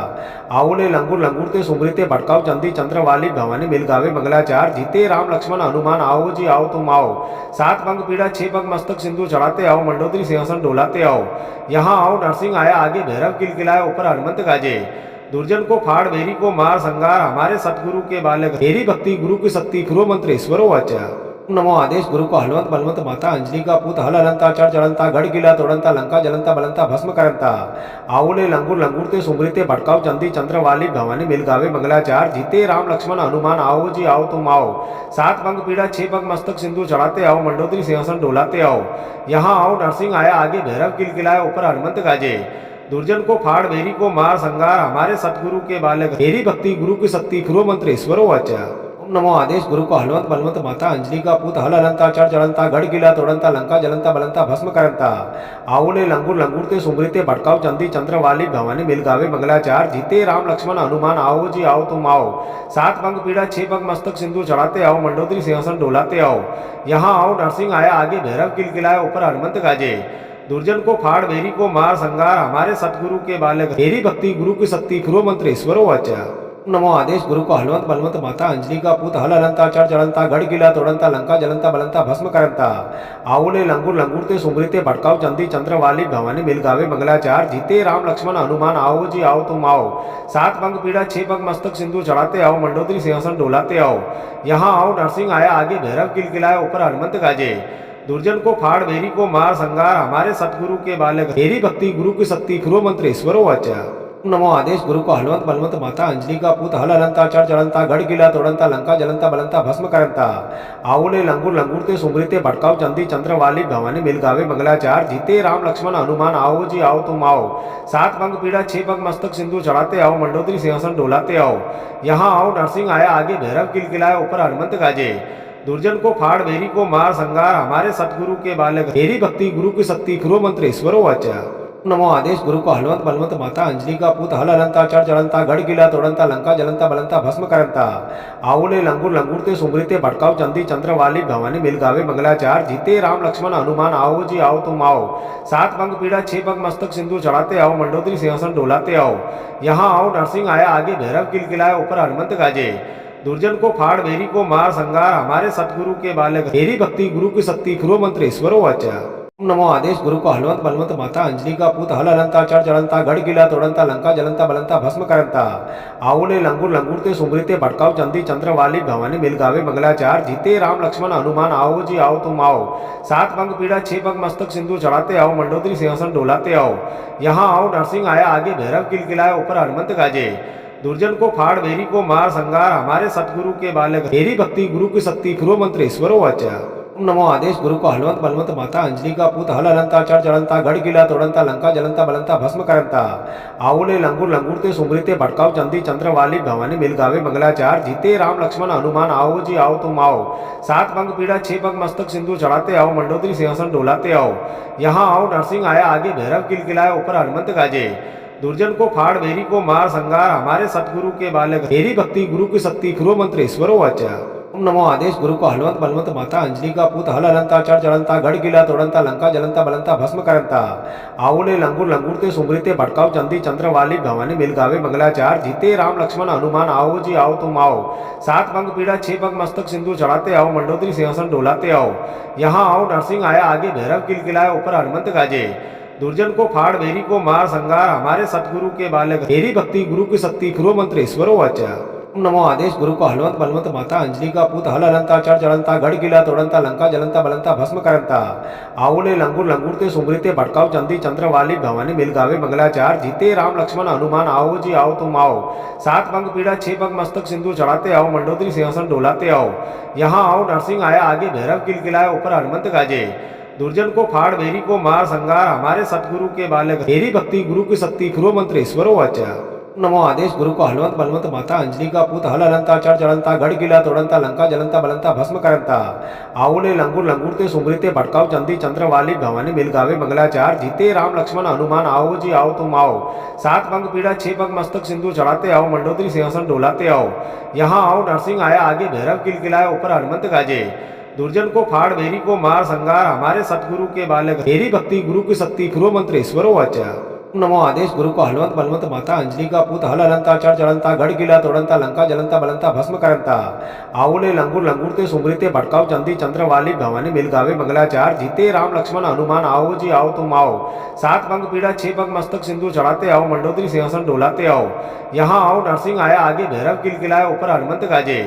आवले लंगुर लंगुरते सुमृते भटकाव चंदी चंद्रवाली भवानी मिलगावे मंगलाचार जीते राम लक्ष्मण हनुमान आओ जी आओ तुम आओ। 7 पंख पीड़ा 6 पंख मस्तक सिंधु चढ़ाते आओ मंडोदरी सिंहासन डोलाते आओ। यहाँ आओ नरसिंह आया आगे भैरव किलकिलाए ऊपर हनुमंत गाजे। दुर्जन को फाड़ बेरी को मार संगार हमारे सतगुरु के बालक तेरी भक्ति गुरु की शक्ति फिरो मंत्र ईश्वरो वाचा। नमो आदेश गुरु को हलवंत बलवंत माता अंजलि का पूत हल हलंता चढ़ चढ़ंता गढ़ गिला तोड़ंता लंका जलंता बलंता भस्म करंता आवले लंगुर लंगुरते सुमृते भटकाव चंदी चंद्रवाली भवानी मिलगावे मंगलाचार जीते राम लक्ष्मण हनुमान आओ जी आओ तुम आओ। 7 पंख पीड़ा 6 पंख मस्तक सिंधु चढ़ाते आओ मंडोदरी सिंहासन डोलाते आओ। यहाँ आओ नरसिंह आया आगे भैरव किलकिलाए ऊपर हनुमंत गाजे। दुर्जन को फाड़ बेरी को मार संगार हमारे सतगुरु के बालक तेरी भक्ति गुरु की शक्ति फिरो मंत्र ईश्वरो वाचा। ओम नमो आदेश गुरु को हलवंत बलवंत माता अंजलि का पूत हल हलंता चढ़ चढ़ंता गढ़ गिला तोड़ंता लंका जलंता बलंता भस्म करंता आवले लंगुर लंगुरते सुमृते भटकाव चंदी चंद्रवाली भवानी मिलगावे मंगलाचार जीते राम लक्ष्मण हनुमान आओ जी आओ तुम आओ। 7 पंख पीड़ा 6 पंख मस्तक सिंधु चढ़ाते आओ मंडोदरी सिंहासन डोलाते आओ। यहाँ आओ नरसिंह आया आगे भैरव किलकिलाए ऊपर हनुमंत गाजे। दुर्जन को फाड़ बेरी को मार संगार हमारे सतगुरु के बालक तेरी भक्ति गुरु की शक्ति फिरो मंत्र ईश्वरो वाचा। नमो आदेश गुरु को हलवंत बलवंत माता अंजलि का पूत हल हलंता चढ़ चढ़ंता गढ़ गिला तोड़ंता लंका जलंता बलंता भस्म करंता आवले लंगुर लंगुरते सुमृते भटकाव चंदी चंद्रवाली भवानी मिलगावे मंगलाचार जीते राम लक्ष्मण हनुमान आओ जी आओ तुम आओ। 7 पंख पीड़ा 6 पंख मस्तक सिंधु चढ़ाते आओ मंडोदरी सिंहासन डोलाते आओ। यहाँ आओ नरसिंह आया आगे भैरव किलकिलाए ऊपर हनुमंत गाजे। दुर्जन को फाड़ बेरी को मार संगार हमारे सतगुरु के बालक तेरी भक्ति गुरु की शक्ति फिरो मंत्र ईश्वरो वाचा। नमो आदेश गुरु को हलवंत बलवंत माता अंजलि का पूत हल हलंता चढ़ चढ़ंता गढ़ किला तोड़ंता लंका जलंता बलंता भस्म करंता आवले लंगूर लंगूरते सुमृते भटकाव चंदी चंद्र वाली भवानी मिल गावे मंगलाचार जीते राम लक्ष्मण हनुमान आओ जी आओ तुम आओ। 7 पंख पीड़ा 6 पंख मस्तक सिंधु चढ़ाते आओ मंडोदरी सिंहासन डोलाते आओ। यहाँ आओ नरसिंह आया आगे भैरव किलकिलाए ऊपर हनुमंत गाजे। दुर्जन को फाड़ वेरी को मार संगार हमारे सतगुरु के बालक तेरी भक्ति गुरु की शक्ति फिरो मंत्र ईश्वरो वाचा। नमो आदेश गुरु को हलवंत बलवंत माता अंजलि का पूत हल हलंता चढ़ चढ़ंता गढ़ किला तोड़ंता लंका जलंता बलंता भस्म करंता आवले लंगूर लंगूरते सुमृते भटकाव चंदी चंद्र वाली भवानी मिल गावे मंगलाचार जीते राम लक्ष्मण हनुमान आओ जी आओ तुम आओ। 7 पंख पीड़ा 6 पंख मस्तक सिंधु चढ़ाते आओ मंडोदरी सिंहासन डोलाते आओ। यहाँ आओ नरसिंह आया आगे भैरव किलकिलाए ऊपर हनुमंत गाजे। दुर्जन को फाड़ वेरी को मार संगार हमारे सतगुरु के बालक तेरी भक्ति गुरु की शक्ति फिरो मंत्र ईश्वरो वाचा। नमो आदेश गुरु को हलवंत बलवंत माता अंजलि का पूत हल हलंता चढ़ चढ़ंता गढ़ किला तोड़ंता लंका जलंता बलंता भस्म करंता आवले लंगूर लंगूरते सुमृते भटकाव चंदी चंद्र वाली भवानी मिल गावे मंगलाचार जीते राम लक्ष्मण हनुमान आओ जी आओ तुम आओ। 7 पंख पीड़ा 6 पंख मस्तक सिंधु चढ़ाते आओ मंडोदरी सिंहासन डोलाते आओ। यहाँ आओ नरसिंह आया आगे भैरव किलकिलाए ऊपर हनुमंत गाजे। दुर्जन को फाड़ वेरी को मार संगार हमारे सतगुरु के बालक तेरी भक्ति गुरु की शक्ति फिरो मंत्र ईश्वरो वाचा। नमो आदेश गुरु को हलवंत बलवंत माता अंजलि का पूत हल हलंता चढ़ चढ़ंता गढ़ किला तोड़ंता लंका जलंता बलंता भस्म करंता आवले लंगूर लंगूरते सुमृते भटकाव चंदी चंद्र वाली भवानी मिल गावे मंगलाचार जीते राम लक्ष्मण हनुमान आओ जी आओ तुम आओ। 7 पंख पीड़ा 6 पंख मस्तक सिंधु चढ़ाते आओ मंडोदरी सिंहासन डोलाते आओ। यहाँ आओ नरसिंह आया आगे भैरव किलकिलाए ऊपर हनुमंत गाजे। दुर्जन को फाड़ वेरी को मार संगार हमारे सतगुरु के बालक तेरी भक्ति गुरु की शक्ति फिरो मंत्र ईश्वरो वाचा। नमो आदेश गुरु को हलवंत बलवंत माता अंजलि का पूत हल हलंता चढ़ चढ़ंता गढ़ किला तोड़ंता लंका जलंता बलंता भस्म करंता आवले लंगूर लंगूरते सुमृते भटकाव चंदी चंद्र वाली भवानी मिल गावे मंगलाचार जीते राम लक्ष्मण हनुमान आओ जी आओ तुम आओ। 7 पंख पीड़ा 6 पंख मस्तक सिंधु चढ़ाते आओ मंडोदरी सिंहासन डोलाते आओ। यहाँ आओ नरसिंह आया आगे भैरव किलकिलाए ऊपर हनुमंत गाजे। दुर्जन को फाड़ वेरी को मार संगार हमारे सतगुरु के बालक तेरी भक्ति गुरु की शक्ति फिरो मंत्र ईश्वरो वाचा। नमो आदेश गुरु को हलवंत बलवंत माता अंजलि का पूत हल हलंता चढ़ चढ़ंता गढ़ किला तोड़ंता लंका जलंता बलंता भस्म करंता आवले लंगूर लंगूरते सुमृते भटकाव चंदी चंद्र वाली भवानी मिल गावे मंगलाचार जीते राम लक्ष्मण हनुमान आओ जी आओ तुम आओ। 7 पंख पीड़ा 6 पंख मस्तक सिंधु चढ़ाते आओ मंडोदरी सिंहासन डोलाते आओ। यहाँ आओ नरसिंह आया आगे भैरव किलकिलाए ऊपर हनुमंत गाजे। दुर्जन को फाड़ वेरी को मार संगार हमारे सतगुरु के बालक तेरी भक्ति गुरु की शक्ति फिरो मंत्र ईश्वरो वाचा। नमो आदेश गुरु को हलवंत बलवंत माता अंजलि का पूत हल हलंता चढ़ चढ़ंता गढ़ किला तोड़ंता लंका जलंता बलंता भस्म करंता आवले लंगूर लंगूरते सुमृते भटकाव चंदी चंद्र वाली भवानी मिल गावे मंगलाचार जीते राम लक्ष्मण हनुमान आओ जी आओ तुम आओ। 7 पंख पीड़ा 6 पंख मस्तक सिंधु चढ़ाते आओ मंडोदरी सिंहासन डोलाते आओ। यहाँ आओ नरसिंह आया आगे भैरव किलकिलाए ऊपर हनुमंत गाजे। दुर्जन को फाड़ वेरी को मार संगार हमारे सतगुरु के बालक तेरी भक्ति गुरु की शक्ति फिरो मंत्र ईश्वरो वाचा। नमो आदेश गुरु को हलवंत बलवंत माता अंजलि का पूत हल हलंता चढ़ चढ़ंता गढ़ किला तोड़ंता लंका जलंता बलंता भस्म करंता आवले लंगूर लंगूरते सुमृते भटकाव चंदी चंद्र वाली भवानी मिल गावे मंगलाचार जीते राम लक्ष्मण हनुमान आओ जी आओ तुम आओ। 7 पंख पीड़ा 6 पंख मस्तक सिंधु चढ़ाते आओ मंडोदरी सिंहासन डोलाते आओ। यहाँ आओ नरसिंह आया आगे भैरव किलकिलाए ऊपर हनुमंत गाजे।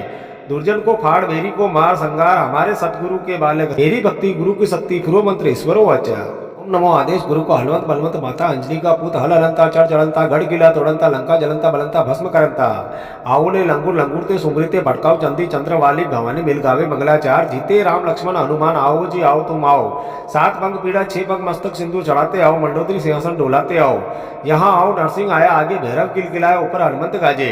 दुर्जन को फाड़ वेरी को मार संगार हमारे सतगुरु के बालक तेरी भक्ति गुरु की शक्ति फिरो मंत्र ईश्वरो वाचा। नमो आदेश गुरु को हलवंत बलवंत माता अंजलि का पूत हल हलंता चढ़ चढ़ंता गढ़ किला तोड़ंता लंका जलंता बलंता भस्म करंता आवले लंगूर लंगूरते सुमृते भटकाव चंदी चंद्र वाली भवानी मिल गावे मंगलाचार जीते राम लक्ष्मण हनुमान आओ जी आओ तुम आओ। 7 पंख पीड़ा 6 पंख मस्तक सिंधु चढ़ाते आओ मंडोदरी सिंहासन डोलाते आओ। यहाँ आओ नरसिंह आया आगे भैरव किलकिलाए ऊपर हनुमंत गाजे।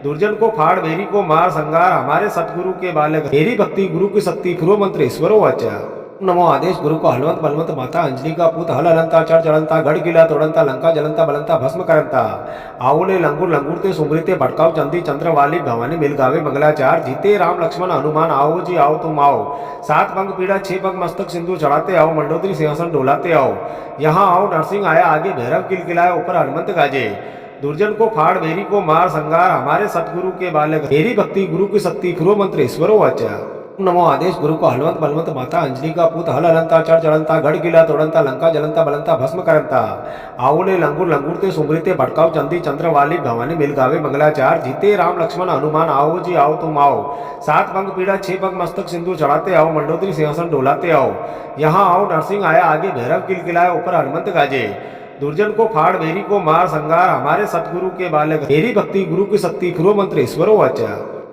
दुर्जन को फाड़ वेरी को मार संगार हमारे सतगुरु के बालक तेरी भक्ति गुरु की शक्ति फिरो मंत्र ईश्वरो वाचा। नमो आदेश गुरु को हलवंत बलवंत माता अंजलि का पूत हल हलंता चढ़ चढ़ंता गढ़ किला तोड़ंता लंका जलंता बलंता भस्म करंता आवले लंगूर लंगूरते सुमृते भटकाव चंदी चंद्र वाली भवानी मिल गावे मंगलाचार जीते राम लक्ष्मण हनुमान आओ जी आओ तुम आओ। 7 पंख पीड़ा 6 पंख मस्तक सिंधु चढ़ाते आओ मंडोदरी सिंहासन डोलाते आओ। यहाँ आओ नरसिंह आया आगे भैरव किलकिलाए ऊपर हनुमंत गाजे। दुर्जन को फाड़ वेरी को मार संगार हमारे सतगुरु के बालक तेरी भक्ति गुरु की शक्ति फिरो मंत्र ईश्वरो वाचा। नमो आदेश गुरु को हलवंत बलवंत माता अंजलि का पूत हल हलंता चढ़ चढ़ंता गढ़ किला तोड़ंता लंका जलंता बलंता भस्म करंता आवले लंगूर लंगूरते सुमृते भटकाव चंदी चंद्र वाली भवानी मिल गावे मंगलाचार जीते राम लक्ष्मण हनुमान आओ जी आओ तुम आओ। 7 पंख पीड़ा 6 पंख मस्तक सिंधु चढ़ाते आओ मंडोदरी सिंहासन डोलाते आओ। यहाँ आओ नरसिंह आया आगे भैरव किलकिलाए ऊपर हनुमंत गाजे। दुर्जन को फाड़ बेरी को मार संगार हमारे सतगुरु के बालक तेरी भक्ति गुरु की शक्ति फिरो मंत्र ईश्वरो वाचा।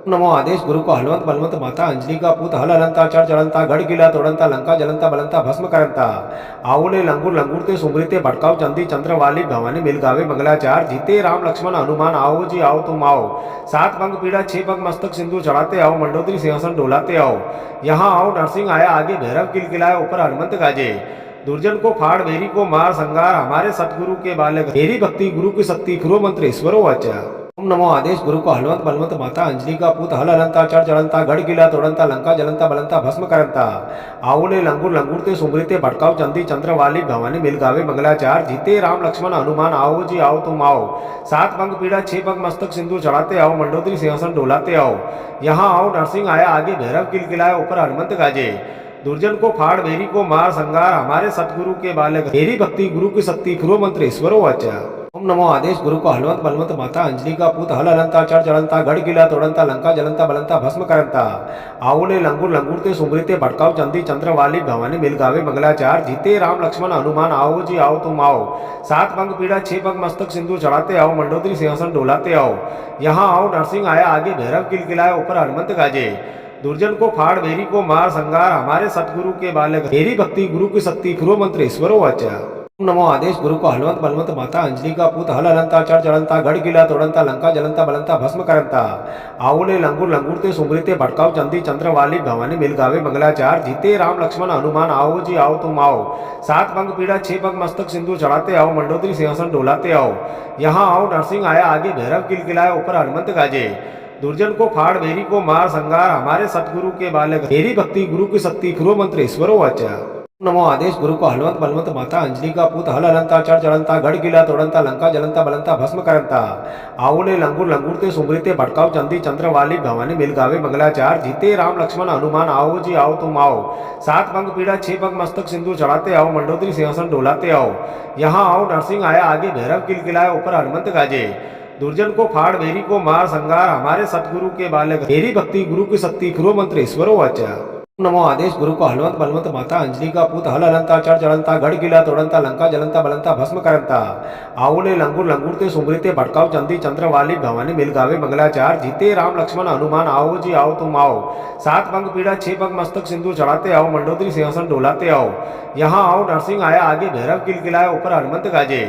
नमो आदेश गुरु को हलवंत बलवंत माता अंजलि का पूत हल हलंता चढ़ चढ़ंता गढ़ गिला तोड़ंता लंका जलंता बलंता भस्म करंता आवले लंगुर लंगुरते सुमृते भटकाव चंदी चंद्रवाली भवानी मिल गावे मंगलाचार जीते राम लक्ष्मण हनुमान आओ जी आओ तुम आओ। 7 पंख पीड़ा 6 पंख मस्तक सिंधु चढ़ाते आओ मंडोदरी सिंहासन डोलाते आओ। यहाँ आओ नरसिंह आया आगे भैरव किलकिलाए ऊपर हनुमंत गाजे। दुर्जन को फाड़ बेरी को मार संगार हमारे सतगुरु के बालक तेरी भक्ति गुरु की शक्ति फिरो मंत्र ईश्वरो वाचा। ओम नमो आदेश गुरु को हलवंत बलवंत माता अंजलि का पूत हल हलंता चढ़ चढ़ंता गढ़ गिला तोड़ंता लंका जलंता बलंता भस्म करंता आवले लंगुर लंगुरते सुमृते भटकाव चंदी चंद्रवाली भवानी मिल गावे मंगलाचार जीते राम लक्ष्मण हनुमान आओ जी आओ तुम आओ। 7 पंख पीड़ा 6 पंख मस्तक सिंधु चढ़ाते आओ मंडोदरी सिंहासन डोलाते आओ। यहाँ आओ नरसिंह आया आगे भैरव किलकिलाए ऊपर हनुमंत गाजे। दुर्जन को फाड़ बेरी को मार संगार हमारे सतगुरु के बालक तेरी भक्ति गुरु की शक्ति फिरो मंत्र ईश्वरो वाचा। ओम नमो आदेश गुरु को हलवंत बलवंत माता अंजलि का पूत हल हलंता चढ़ चढ़ंता गढ़ गिला तोड़ंता लंका जलंता बलंता भस्म करंता आवले लंगुर लंगुरते सुमृते भटकाव चंदी चंद्रवाली भवानी मिल गावे मंगलाचार जीते राम लक्ष्मण हनुमान आओ जी आओ तुम आओ। 7 पंख पीड़ा 6 पंख मस्तक सिंधु चढ़ाते आओ मंडोदरी सिंहासन डोलाते आओ। यहाँ आओ नरसिंह आया आगे भैरव किलकिलाए ऊपर हनुमंत गाजे। दुर्जन को फाड़ बेरी को मार संगार हमारे सतगुरु के बालक तेरी भक्ति गुरु की शक्ति फिरो मंत्र ईश्वरो वाचा। ओम नमो आदेश गुरु को हलवंत बलवंत माता अंजलि का पूत हल हलंता चढ़ चढ़ंता गढ़ गिला तोड़ंता लंका जलंता बलंता भस्म करंता आवले लंगुर लंगुरते सुमृते भटकाव चंदी चंद्रवाली भवानी मिल गावे मंगलाचार जीते राम लक्ष्मण हनुमान आओ जी आओ तुम आओ। 7 पंख पीड़ा 6 पंख मस्तक सिंधु चढ़ाते आओ मंडोदरी सिंहासन डोलाते आओ। यहाँ आओ नरसिंह आया आगे भैरव किलकिलाए ऊपर हनुमंत गाजे। दुर्जन को फाड़ बेरी को मार संगार हमारे सतगुरु के बालक तेरी भक्ति गुरु की शक्ति फिरो मंत्र ईश्वरो वाचा। नमो आदेश गुरु को हलवंत बलवंत माता अंजलि का पूत हल हलंता चढ़ चढ़ंता गढ़ गिला तोड़ंता लंका जलंता बलंता भस्म करंता आवले लंगुर लंगुरते सुमृते भटकाव चंदी चंद्रवाली भवानी मिल गावे मंगलाचार जीते राम लक्ष्मण हनुमान आओ जी आओ तुम आओ। 7 पंख पीड़ा 6 पंख मस्तक सिंधु चढ़ाते आओ मंडोदरी सिंहासन डोलाते आओ। यहाँ आओ नरसिंह आया आगे भैरव किलकिलाए ऊपर हनुमंत गाजे। दुर्जन को फाड़ बेरी को मार संगार हमारे सतगुरु के बालक तेरी भक्ति गुरु की शक्ति फिरो मंत्र ईश्वरो वाचा। नमो आदेश गुरु को हलवंत बलवंत माता अंजलि का पूत हल हलंता चढ़ चढ़ंता गढ़ गिला तोड़ंता लंका जलंता बलंता भस्म करंता आवले लंगुर लंगुरते सुमृते भटकाव चंदी चंद्रवाली भवानी मिल गावे मंगलाचार जीते राम लक्ष्मण हनुमान आओ जी आओ तुम आओ। 7 पंख पीड़ा 6 पंख मस्तक सिंधु चढ़ाते आओ मंडोदरी सिंहासन डोलाते आओ। यहाँ आओ नरसिंह आया आगे भैरव किलकिलाए ऊपर हनुमंत गाजे।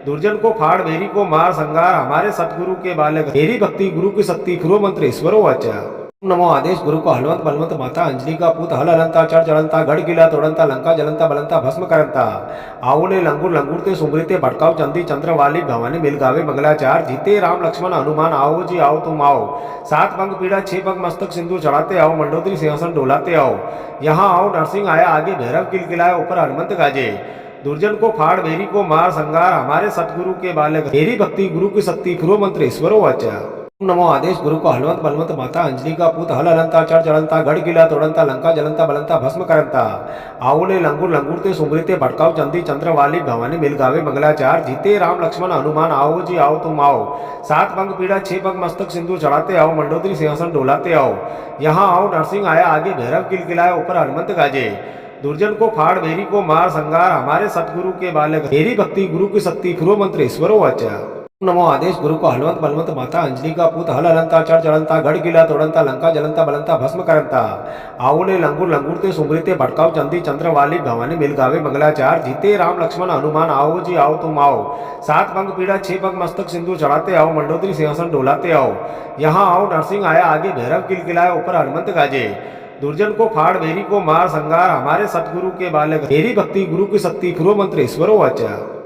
दुर्जन को फाड़ बेरी को मार संगार हमारे सतगुरु के बालक तेरी भक्ति गुरु की शक्ति फिरो मंत्र ईश्वरो वाचा। नमो आदेश गुरु को हलवंत बलवंत माता अंजलि का पूत हल हलंता चढ़ चढ़ंता गढ़ गिला तोड़ंता लंका जलंता बलंता भस्म करंता आवले लंगुर लंगुरते सुमृते भटकाव चंदी चंद्रवाली भवानी मिल गावे मंगलाचार जीते राम लक्ष्मण हनुमान आओ जी आओ तुम आओ। 7 पंख पीड़ा 6 पंख मस्तक सिंधु चढ़ाते आओ मंडोदरी सिंहासन डोलाते आओ। यहाँ आओ नरसिंह आया आगे भैरव किलकिलाए ऊपर हनुमंत गाजे। दुर्जन को फाड़ बेरी को मार संगार हमारे सतगुरु के बालक तेरी भक्ति गुरु की शक्ति फिरो मंत्र ईश्वरो वाचा। ओम नमो आदेश गुरु को हलवंत बलवंत माता अंजलि का पूत हल हलंता चढ़ चढ़ंता गढ़ गिला तोड़ंता लंका जलंता बलंता भस्म करंता आवले लंगुर लंगुरते सुमृते भटकाव चंदी चंद्रवाली भवानी मिल गावे मंगलाचार जीते राम लक्ष्मण हनुमान आओ जी आओ तुम आओ। 7 पंख पीड़ा 6 पंख मस्तक सिंधु चढ़ाते आओ मंडोदरी सिंहासन डोलाते आओ। यहाँ आओ नरसिंह आया आगे भैरव किलकिलाए ऊपर हनुमंत गाजे। दुर्जन को फाड़ बेरी को मार संगार हमारे सतगुरु के बालक तेरी भक्ति गुरु की शक्ति फिरो मंत्र ईश्वरो वाचा। नमो आदेश गुरु को हलवंत बलवंत माता अंजलि का पूत हल हलंता चढ़ चढ़ंता गढ़ गिला तोड़ंता लंका जलंता बलंता भस्म करंता आवले लंगुर लंगुरते सुमृते भटकाव चंदी चंद्रवाली भवानी मिल गावे मंगलाचार जीते राम लक्ष्मण हनुमान आओ जी आओ तुम आओ। 7 पंख पीड़ा 6 पंख मस्तक सिंधु चढ़ाते आओ मंडोदरी सिंहासन डोलाते आओ। यहाँ आओ नरसिंह आया आगे भैरव किलकिलाए ऊपर हनुमंत गाजे। दुर्जन को फाड़ बेरी को मार संगार हमारे सतगुरु के बालक तेरी भक्ति गुरु की शक्ति फिरो मंत्र ईश्वरो वाचा।